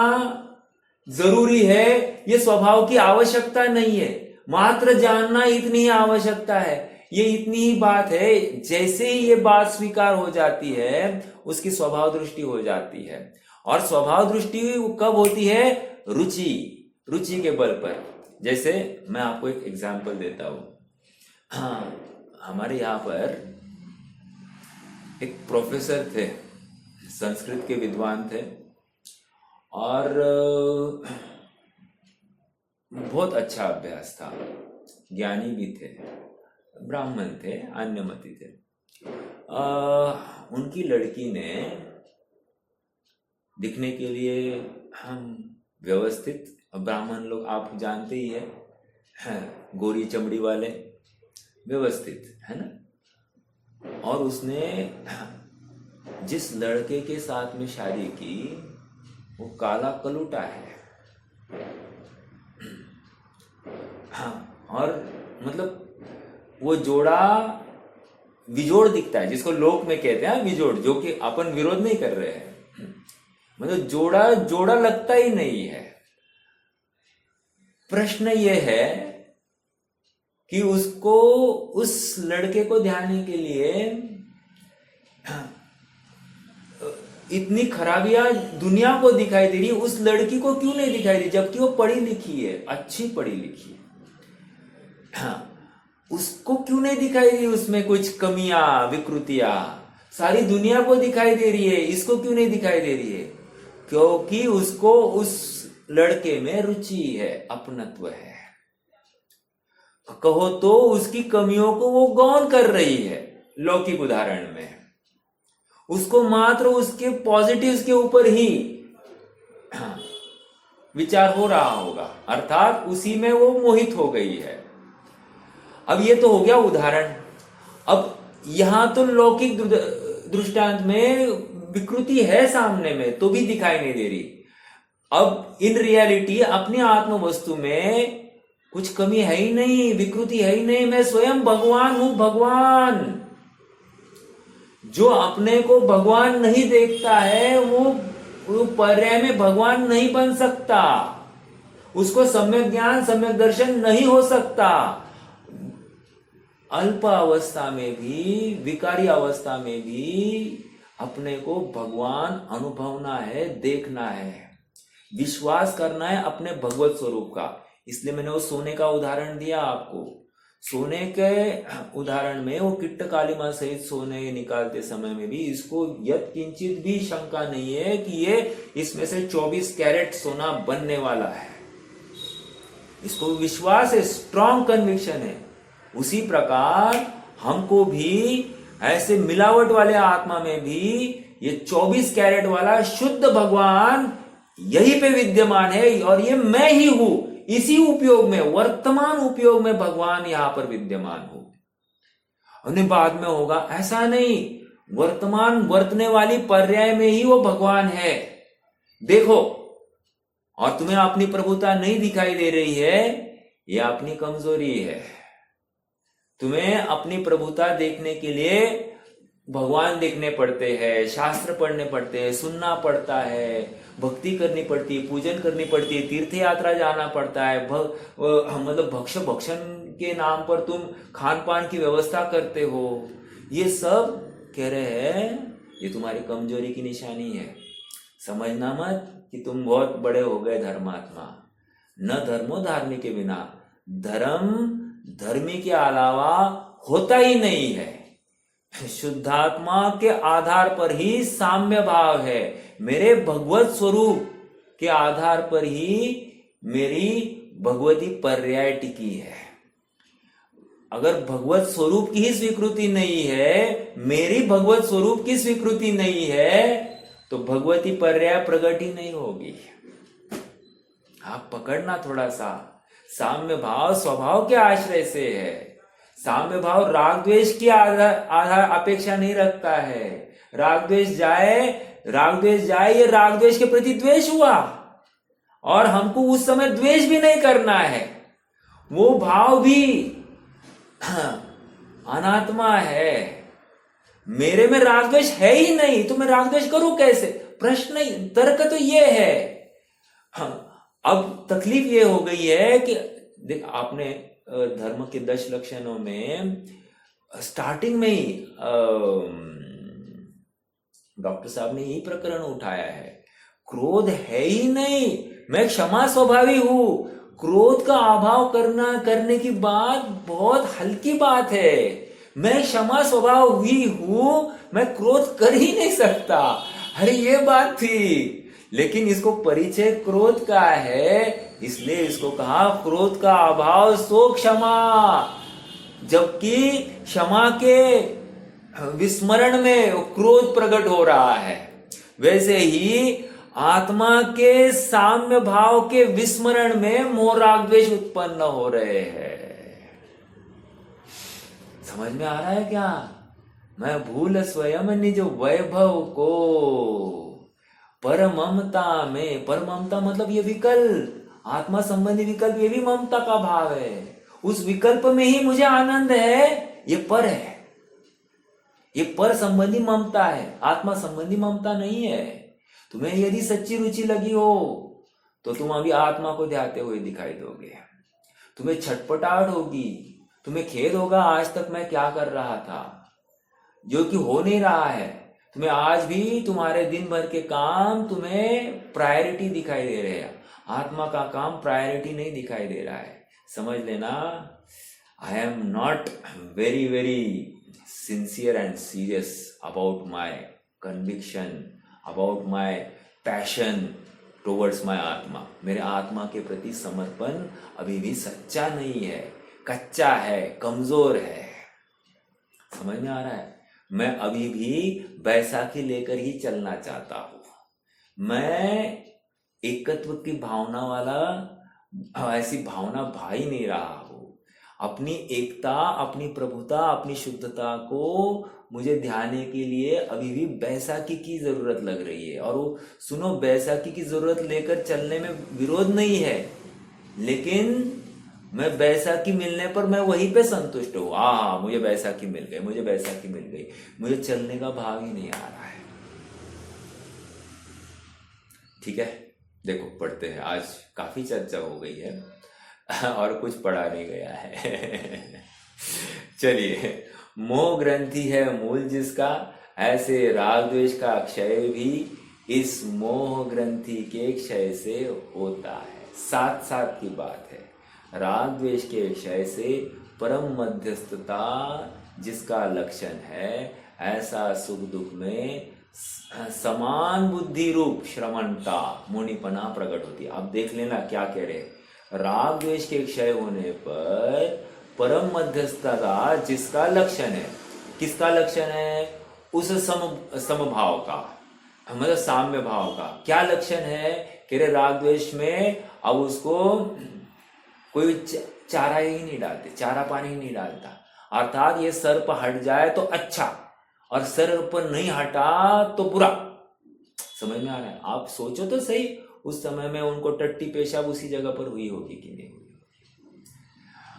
जरूरी है, ये स्वभाव की आवश्यकता नहीं है, मात्र जानना इतनी ही आवश्यकता है, ये इतनी ही बात है। जैसे ही ये बात स्वीकार हो जाती है, उसकी स्वभाव दृष्टि हो जाती है, और स्वभाव दृष्टि कब होती है? रुचि के बल पर। जैसे मैं आपको एक एग्जाम्पल देता हूं। हाँ, हमारे यहाँ पर एक प्रोफेसर थे, संस्कृत के विद्वान थे, और बहुत अच्छा अभ्यास था, ज्ञानी भी थे, ब्राह्मण थे, अन्यमति थे। उनकी लड़की ने दिखने के लिए हम व्यवस्थित, ब्राह्मण लोग आप जानते ही है, गोरी चमड़ी वाले, व्यवस्थित है ना, और उसने जिस लड़के के साथ में शादी की वो काला कलूटा है। हाँ, और मतलब वो जोड़ा विजोड़ दिखता है, जिसको लोक में कहते हैं विजोड़, जो कि अपन विरोध नहीं कर रहे हैं, मतलब जोड़ा लगता ही नहीं है। प्रश्न ये है कि उसको, उस लड़के को ध्यान के लिए इतनी खराबियां दुनिया को दिखाई दे रही है, उस लड़की को क्यों नहीं दिखाई दे, जबकि वो पढ़ी लिखी है, अच्छी पढ़ी लिखी है। हाँ, उसको क्यों नहीं दिखाई दे उसमें कुछ कमियां, विकृतियां? सारी दुनिया को दिखाई दे रही है, इसको क्यों नहीं दिखाई दे रही है? क्योंकि उसको उस लड़के में रुचि है, अपनत्व है, कहो तो उसकी कमियों को वो गौण कर रही है। लौकिक उदाहरण में उसको मात्र उसके पॉजिटिव्स के ऊपर ही विचार हो रहा होगा, अर्थात उसी में वो मोहित हो गई है। अब ये तो हो गया उदाहरण। अब यहां तो लौकिक दृष्टांत में विकृति है सामने में, तो भी दिखाई नहीं दे रही। अब इन रियलिटी अपनी आत्म वस्तु में कुछ कमी है ही नहीं, विकृति है ही नहीं, मैं स्वयं भगवान हूं। भगवान जो अपने को भगवान नहीं देखता है, वो पर्याय में भगवान नहीं बन सकता, उसको सम्यक ज्ञान, सम्यक दर्शन नहीं हो सकता। अल्प अवस्था में भी, विकारी अवस्था में भी अपने को भगवान अनुभवना है, देखना है, विश्वास करना है अपने भगवत स्वरूप का। इसलिए मैंने वो सोने का उदाहरण दिया आपको। सोने के उदाहरण में वो किट्ट कालिमा सहित सोने निकालते समय में भी इसको यत् किंचित भी शंका नहीं है कि ये इसमें से 24 कैरेट सोना बनने वाला है। इसको विश्वास है, स्ट्रॉन्ग कन्विक्शन है। उसी प्रकार हमको भी ऐसे मिलावट वाले आत्मा में भी ये 24 कैरेट वाला शुद्ध भगवान यही पे विद्यमान है, और ये मैं ही हूं। इसी उपयोग में, वर्तमान उपयोग में भगवान यहां पर विद्यमान हो, उन्हें बाद में होगा ऐसा नहीं। वर्तमान वर्तने वाली पर्याय में ही वो भगवान है। देखो, और तुम्हें अपनी प्रभुता नहीं दिखाई दे रही है, यह अपनी कमजोरी है। तुम्हें अपनी प्रभुता देखने के लिए भगवान देखने पड़ते हैं, शास्त्र पढ़ने पड़ते हैं, सुनना पड़ता है, भक्ति करनी पड़ती है, पूजन करनी पड़ती है, तीर्थ यात्रा जाना पड़ता है, मतलब भक्षण के नाम पर तुम खान पान की व्यवस्था करते हो। ये सब कह रहे हैं ये तुम्हारी कमजोरी की निशानी है। समझना मत कि तुम बहुत बड़े हो गए धर्मात्मा। न धर्मो धार्मिक के बिना, धर्म धर्मी के अलावा होता ही नहीं है। शुद्धात्मा के आधार पर ही साम्य भाव है। मेरे भगवत स्वरूप के आधार पर ही मेरी भगवती पर्याय टिकी है। अगर भगवत स्वरूप की ही स्वीकृति नहीं है, मेरी भगवत स्वरूप की स्वीकृति नहीं है, तो भगवती पर्याय प्रकट ही नहीं होगी। आप पकड़ना थोड़ा सा। साम्य भाव स्वभाव के आश्रय से है। साम्य भाव राग द्वेष की आधार अपेक्षा नहीं रखता है। राग द्वेष जाए, ये राग द्वेष के प्रति द्वेष हुआ, और हमको उस समय द्वेष भी नहीं करना है। वो भाव भी अनात्मा है। मेरे में राग द्वेष है ही नहीं, तो मैं राग द्वेष करूं कैसे? प्रश्न, तर्क तो ये है। अब तकलीफ ये हो गई है कि देख, आपने धर्म के 10 लक्षणों में स्टार्टिंग में ही डॉक्टर साहब ने यही प्रकरण उठाया है। क्रोध है ही नहीं, मैं क्षमा स्वभावी हूं। क्रोध का अभाव करने की बात बहुत हल्की बात है। मैं क्षमा स्वभाव हुई हूं, मैं क्रोध कर ही नहीं सकता। अरे ये बात थी, लेकिन इसको परिचय क्रोध का है, इसलिए इसको कहा क्रोध का अभाव सो क्षमा। जबकि क्षमा के विस्मरण में क्रोध प्रकट हो रहा है, वैसे ही आत्मा के साम्य भाव के विस्मरण में मोह राग द्वेष उत्पन्न हो रहे हैं। समझ में आ रहा है क्या? मैं भूल स्वयं निज वैभव को परममता में। परममता मतलब ये विकल्प, आत्मा संबंधी विकल्प, ये भी ममता का भाव है। उस विकल्प में ही मुझे आनंद है, ये पर है। ये पर संबंधी ममता है, आत्मा संबंधी ममता नहीं है। तुम्हें यदि सच्ची रुचि लगी हो तो तुम अभी आत्मा को ध्याते हुए दिखाई दोगे। तुम्हें छटपटाहट होगी, तुम्हें खेद होगा आज तक मैं क्या कर रहा था, जो कि हो नहीं रहा है। तुम्हें आज भी तुम्हारे दिन भर के काम तुम्हें प्रायोरिटी दिखाई दे रहे हैं, आत्मा का काम प्रायोरिटी नहीं दिखाई दे रहा है। समझ लेना, I am not very very sincere and serious about my conviction, about my passion towards माई आत्मा। मेरे आत्मा के प्रति समर्पण अभी भी सच्चा नहीं है, कच्चा है, कमजोर है। समझ में आ रहा है? मैं अभी भी बैसाखी लेकर ही चलना चाहता हूं। मैं एकत्व की भावना वाला ऐसी भावना भा ही नहीं रहा हूं। अपनी एकता, अपनी प्रभुता, अपनी शुद्धता को मुझे ध्याने के लिए अभी भी बैसाखी की जरूरत लग रही है। और वो सुनो, बैसाखी की जरूरत लेकर चलने में विरोध नहीं है, लेकिन मैं बैसाखी मिलने पर मैं वहीं पे संतुष्ट हूं। मुझे बैसाखी मिल गई, मुझे बैसाखी मिल गई, मुझे चलने का भाव ही नहीं आ रहा है। ठीक है, देखो पढ़ते हैं। आज काफी चर्चा हो गई है और कुछ पढ़ा नहीं गया है। चलिए, मोह ग्रंथि है मूल जिसका, ऐसे राग द्वेष का क्षय भी इस मोह ग्रंथि के क्षय से होता है। साथ साथ की बात है, राग द्वेष के क्षय से परम मध्यस्थता जिसका लक्षण है, ऐसा सुख दुख में समान बुद्धि रूप श्रवणता, मुनिपना प्रकट होती है। आप देख लेना क्या कह रहे, राग द्वेष के क्षय होने पर परम मध्यस्थता जिसका लक्षण है, किसका लक्षण है? उस समभाव का, मतलब साम्य भाव का। क्या लक्षण है कि रे राग द्वेष में अब उसको कोई चारा ही नहीं डालते, चारा पानी ही नहीं डालता। अर्थात ये सर्प हट जाए तो अच्छा, और सर्प नहीं हटा तो बुरा। समझ में आ रहा है? आप सोचो तो सही, उस समय में उनको टट्टी पेशाब उसी जगह पर हुई होगी कि नहीं हुई?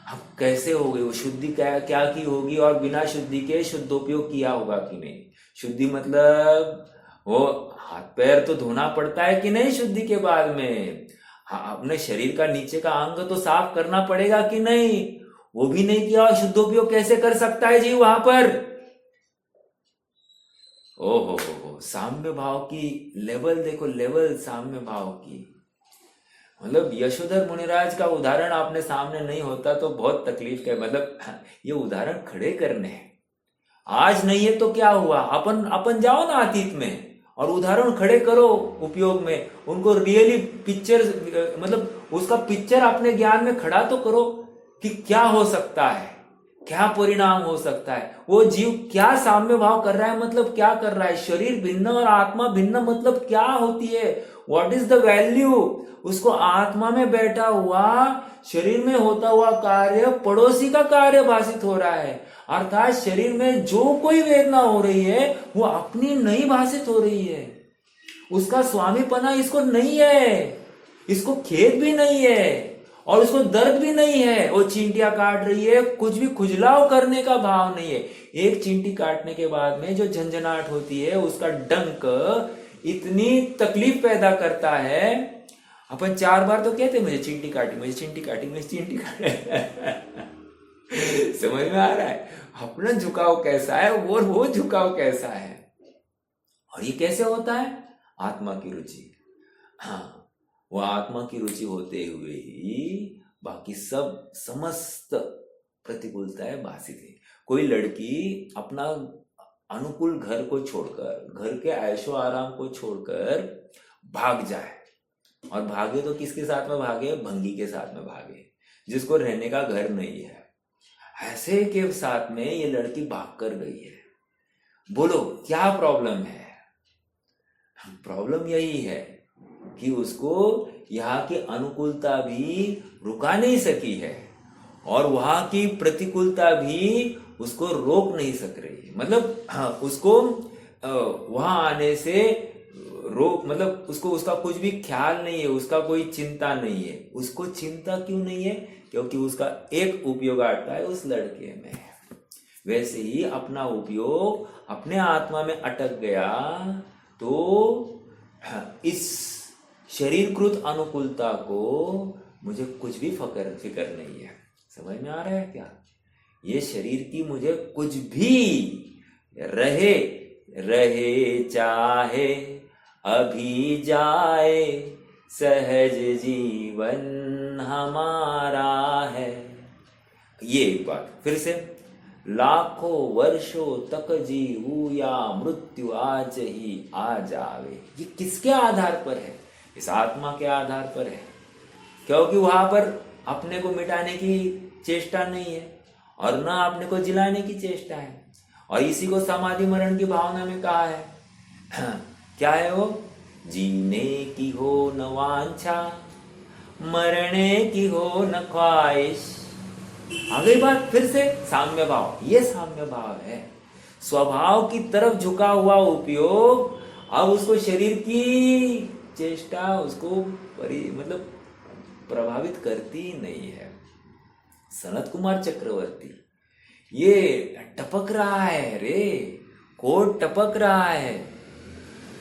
अब कैसे हो गई वो शुद्धि? क्या की होगी, और बिना शुद्धि के शुद्धोपयोग किया होगा कि नहीं? शुद्धि मतलब वो हाथ पैर तो धोना पड़ता है कि नहीं शुद्धि के बाद में? हाँ, अपने शरीर का नीचे का अंग तो साफ करना पड़ेगा कि नहीं? वो भी नहीं किया, और शुद्धोपयोग कैसे कर सकता है जी वहां पर? ओहो हो, साम्य भाव की लेवल देखो, लेवल साम्य भाव की। मतलब यशोधर मुनिराज का उदाहरण आपने सामने नहीं होता तो बहुत तकलीफ का, मतलब ये उदाहरण खड़े करने हैं। आज नहीं है तो क्या हुआ, अपन जाओ ना अतीत में और उदाहरण खड़े करो उपयोग में, उनको रियली पिक्चर, मतलब उसका पिक्चर अपने ज्ञान में खड़ा तो करो कि क्या हो सकता है, क्या परिणाम हो सकता है। वो जीव क्या साम्य भाव कर रहा है, मतलब क्या कर रहा है? शरीर भिन्न और आत्मा भिन्न मतलब क्या होती है? What is the value? उसको आत्मा में बैठा हुआ शरीर में होता हुआ कार्य पड़ोसी का कार्य भाषित हो रहा है। अर्थात शरीर में जो कोई वेदना हो रही है वो अपनी नहीं भाषित हो रही है। उसका स्वामीपना इसको नहीं है, इसको खेद भी नहीं है और उसको दर्द भी नहीं है। वो चींटियां काट रही है, कुछ भी खुजलाव करने का भाव नहीं है। एक चींटी काटने के बाद में जो झंझनाहट होती है, उसका डंक इतनी तकलीफ पैदा करता है। अपन 4 बार तो कहते मुझे चींटी काटी, मुझे चींटी काटी, मुझे चींटी काटी। समझ में आ रहा है अपना झुकाव कैसा है और वो झुकाव कैसा है? और ये कैसे होता है? आत्मा की रुचि। हाँ, वो आत्मा की रुचि होते हुए ही बाकी सब समस्त प्रतिकूलताएं भाषित है। कोई लड़की अपना अनुकूल घर को छोड़कर, घर के ऐशो आराम को छोड़कर भाग जाए, और भागे तो किसके साथ में भागे? भंगी के साथ में भागे, जिसको रहने का घर नहीं है। ऐसे के साथ में ये लड़की भाग कर गई है। बोलो क्या प्रॉब्लम है? प्रॉब्लम यही है कि उसको यहाँ की अनुकूलता भी रुका नहीं सकी है, और वहां की प्रतिकूलता भी उसको रोक नहीं सक रही है। मतलब उसको वहां आने से रोक, मतलब उसको उसका कुछ भी ख्याल नहीं है, उसका कोई चिंता नहीं है। उसको चिंता क्यों नहीं है? क्योंकि उसका एक उपयोग अटका है उस लड़के में। वैसे ही अपना उपयोग अपने आत्मा में अटक गया तो इस शरीरकृत अनुकूलता को मुझे कुछ भी फिक्र नहीं है। समझ में आ रहा है क्या? ये शरीर की मुझे कुछ भी रहे चाहे अभी जाए, सहज जीवन हमारा है। ये एक बात फिर से, लाखों वर्षों तक जीवू या मृत्यु आज ही आ जावे। ये किसके आधार पर है? इस आत्मा के आधार पर है, क्योंकि वहां पर अपने को मिटाने की चेष्टा नहीं है और ना अपने को जिलाने की चेष्टा है। और इसी को समाधि मरण की भावना में कहा है। क्या है वो? जीने की हो न वांछा, मरने की हो न ख्वाहिश। आ गई बात फिर से साम्य भाव। ये साम्य भाव है, स्वभाव की तरफ झुका हुआ उपयोग। अब उसको शरीर की चेष्टा उसको मतलब प्रभावित करती नहीं है। सनत कुमार चक्रवर्ती ये टपक रहा है रे, कोट टपक रहा है,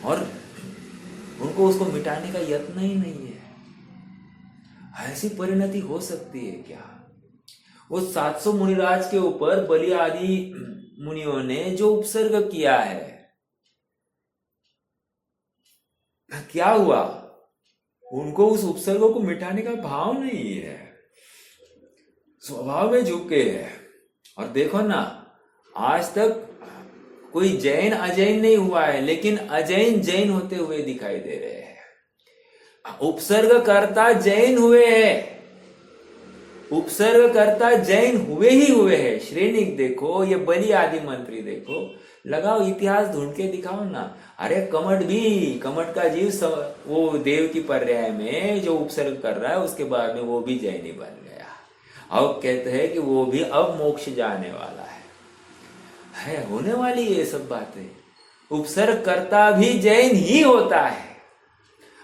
और उनको उसको मिटाने का यत्न ही नहीं है। ऐसी परिणति हो सकती है क्या? वो 700 मुनिराज के ऊपर बलि आदि मुनियों ने जो उपसर्ग किया है, क्या हुआ? उनको उस उपसर्गों को मिटाने का भाव नहीं है, स्वभाव में झुके हैं। और देखो ना, आज तक कोई जैन अजैन नहीं हुआ है, लेकिन अजैन जैन होते हुए दिखाई दे रहे हैं। उपसर्ग कर्ता जैन हुए हैं, उपसर्ग कर्ता जैन हुए ही हुए हैं। श्रेणिक देखो, ये बलि आदि मंत्री देखो, लगाओ इतिहास ढूंढ के दिखाओ ना। अरे कमट भी, कमट का जीव वो देव की पर्याय में जो उपसर्ग कर रहा है उसके बाद में वो भी जैनी बन गया। अब कहते हैं कि वो भी अब मोक्ष जाने वाला है होने वाली ये सब बातें। उपसर्ग कर्ता भी जैन ही होता है,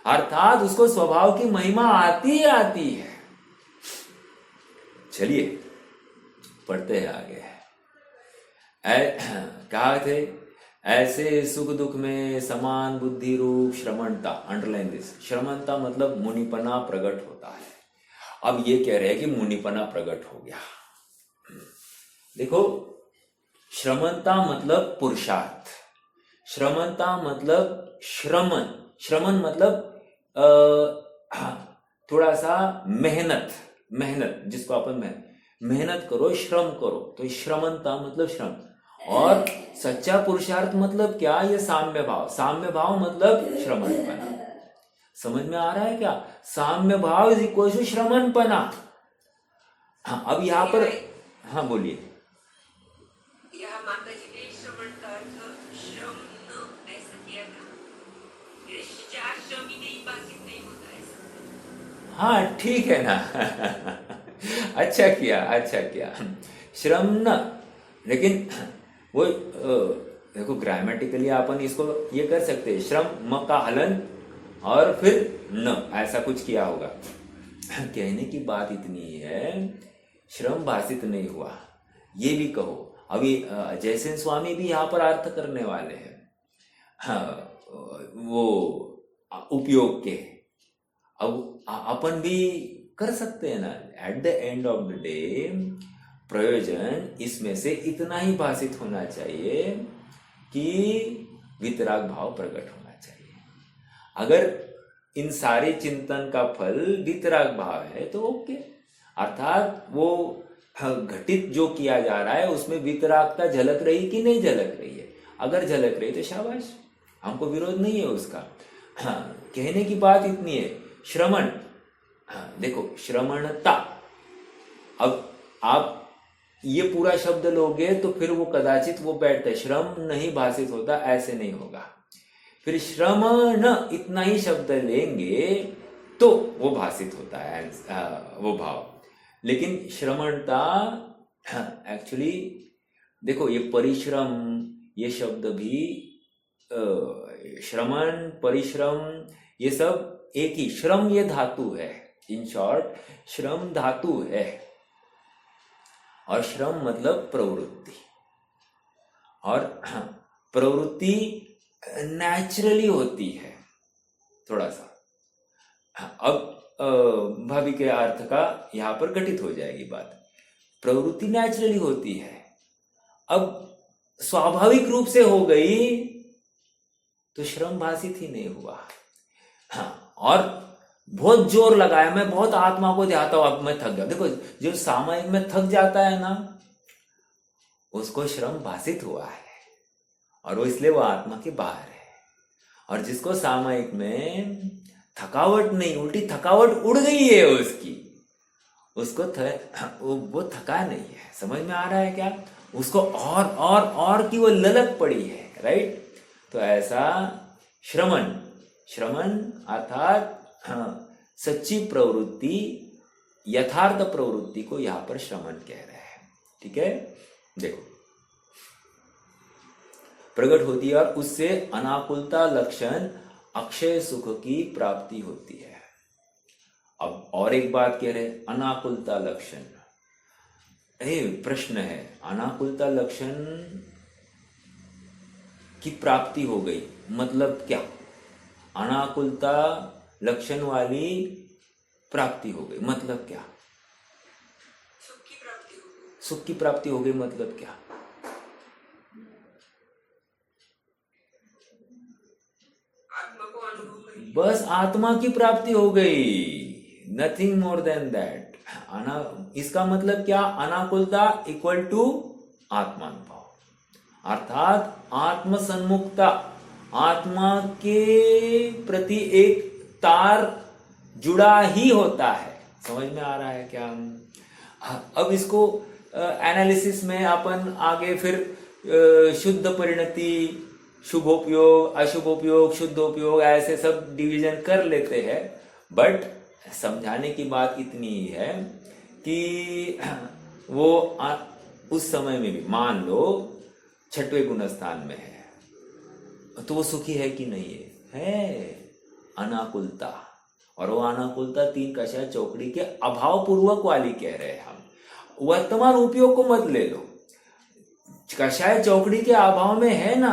अर्थात उसको स्वभाव की महिमा आती ही आती है। चलिए पढ़ते हैं आगे। कहा थे, ऐसे सुख दुख में समान बुद्धि रूप श्रमणता, अंडरलाइन दिस, श्रमणता मतलब मुनिपना प्रकट होता है। अब ये कह रहे हैं कि मुनिपना प्रकट हो गया। देखो, श्रमणता मतलब पुरुषार्थ, श्रमणता मतलब श्रमण, श्रमण मतलब थोड़ा सा मेहनत, मेहनत जिसको अपन मेहनत करो, श्रम करो, तो श्रमणता मतलब श्रम। और सच्चा पुरुषार्थ मतलब क्या? ये साम्य भाव, साम्य भाव मतलब श्रमणपना। समझ में आ रहा है क्या? साम्य भाव इज इक्वल टू श्रमणपना। हाँ, अब यहाँ पर हाँ बोलिए। यहाँ माता जी ने श्रवण का अर्थ श्रम न ऐसा किया था, चार श्रम ही नहीं, बाकी नहीं होता ऐसा। हाँ ठीक है ना। अच्छा किया, अच्छा किया। श्रम न, लेकिन वो देखो ग्रामेटिकली अपन इसको ये कर सकते हैं, श्रम म का हलन और फिर न, ऐसा कुछ किया होगा। कहने की बात इतनी है, श्रम भाषित नहीं हुआ, ये भी कहो। अभी जयसेन स्वामी भी यहाँ पर अर्थ करने वाले हैं, हाँ, वो उपयोग के। अब अपन भी कर सकते हैं ना। At the end of the day प्रयोजन इसमें से इतना ही भाषित होना चाहिए कि वितराग भाव प्रकट होना चाहिए। अगर इन सारे चिंतन का फल वितराग भाव है तो ओके, अर्थात वो घटित जो किया जा रहा है उसमें वितरागता झलक रही कि नहीं झलक रही है। अगर झलक रही तो शाबाश, हमको विरोध नहीं है उसका। हाँ, कहने की बात इतनी है, श्रमण, हाँ देखो श्रमणता, अब आप ये पूरा शब्द लोगे तो फिर वो कदाचित वो बैठता है, श्रम नहीं भाषित होता, ऐसे नहीं होगा। फिर श्रमण इतना ही शब्द लेंगे तो वो भाषित होता है वो भाव। लेकिन श्रमणता एक्चुअली देखो, ये परिश्रम, ये शब्द भी श्रमण, परिश्रम, ये सब एक ही, श्रम ये धातु है। इन शॉर्ट श्रम धातु है और श्रम मतलब प्रवृत्ति, और प्रवृत्ति नेचुरली होती है थोड़ा सा। अब भावी के अर्थ का यहाँ पर घटित हो जाएगी बात। प्रवृत्ति नेचुरली होती है, अब स्वाभाविक रूप से हो गई तो श्रम भाषित ही नहीं हुआ। हाँ, और बहुत जोर लगाया, मैं बहुत आत्मा को जाता हूं, अब मैं थक गया। देखो जो सामायिक में थक जाता है ना, उसको श्रम भाषित हुआ है और वो इसलिए वो आत्मा के बाहर है। और जिसको सामायिक में थकावट नहीं, उल्टी थकावट उड़ गई है उसकी, उसको वो थका नहीं है। समझ में आ रहा है क्या? उसको और की वो ललक पड़ी है, राइट? तो ऐसा श्रमण, श्रमण अर्थात सच्ची प्रवृत्ति, यथार्थ प्रवृत्ति को यहां पर श्रमण कह रहे हैं। ठीक है, देखो प्रकट होती है और उससे अनाकुलता लक्षण अक्षय सुख की प्राप्ति होती है। अब और एक बात कह रहे, अनाकुलता लक्षण। प्रश्न है, अनाकुलता लक्षण की प्राप्ति हो गई मतलब क्या? अनाकुलता लक्षण वाली प्राप्ति हो गई मतलब क्या? सुख की प्राप्ति हो गई। सुख की प्राप्ति हो गई मतलब क्या? आत्मा को अनुभव करें। बस आत्मा की प्राप्ति हो गई, नथिंग मोर देन दैट। इसका मतलब क्या? अनाकुलता इक्वल टू आत्मानुभव, अर्थात आत्म सन्मुखता, आत्मा के प्रति एक तार जुड़ा ही होता है। समझ में आ रहा है क्या? अब इसको एनालिसिस में अपन आगे फिर शुद्ध परिणति, शुभोपयोग, अशुभोपयोग, शुद्धोपयोग ऐसे सब डिवीजन कर लेते हैं। बट समझाने की बात इतनी ही है कि वो उस समय में भी मान लो 6वें गुणस्थान में है तो वो सुखी है कि नहीं है अनाकुलता। और वो अनाकुलता 3 कषाय चौकड़ी के अभाव पूर्वक वाली कह रहे हैं हम। वर्तमान उपयोग को मत ले लो, कषाय चौकड़ी के अभाव में है ना,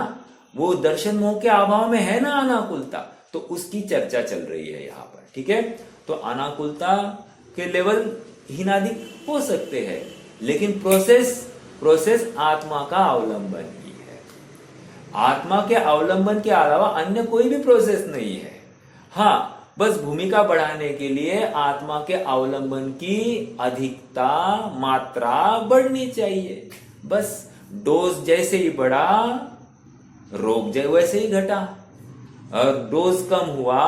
वो दर्शन मोह के अभाव में है ना अनाकुलता, तो उसकी चर्चा चल रही है यहाँ पर। ठीक है, तो अनाकुलता के लेवल हीनादिक हो सकते हैं, लेकिन प्रोसेस आत्मा का अवलंबन ही है। आत्मा के अवलंबन के अलावा अन्य कोई भी प्रोसेस नहीं है। हाँ, बस भूमिका बढ़ाने के लिए आत्मा के अवलंबन की अधिकता, मात्रा बढ़नी चाहिए। बस डोज जैसे ही बढ़ा, रोग वैसे ही घटा, और डोज कम हुआ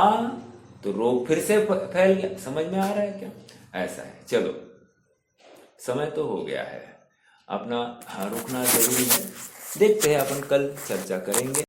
तो रोग फिर से फैल गया। समझ में आ रहा है क्या? ऐसा है। चलो, समय तो हो गया है, अपना रुकना जरूरी है। देखते हैं, अपन कल चर्चा करेंगे।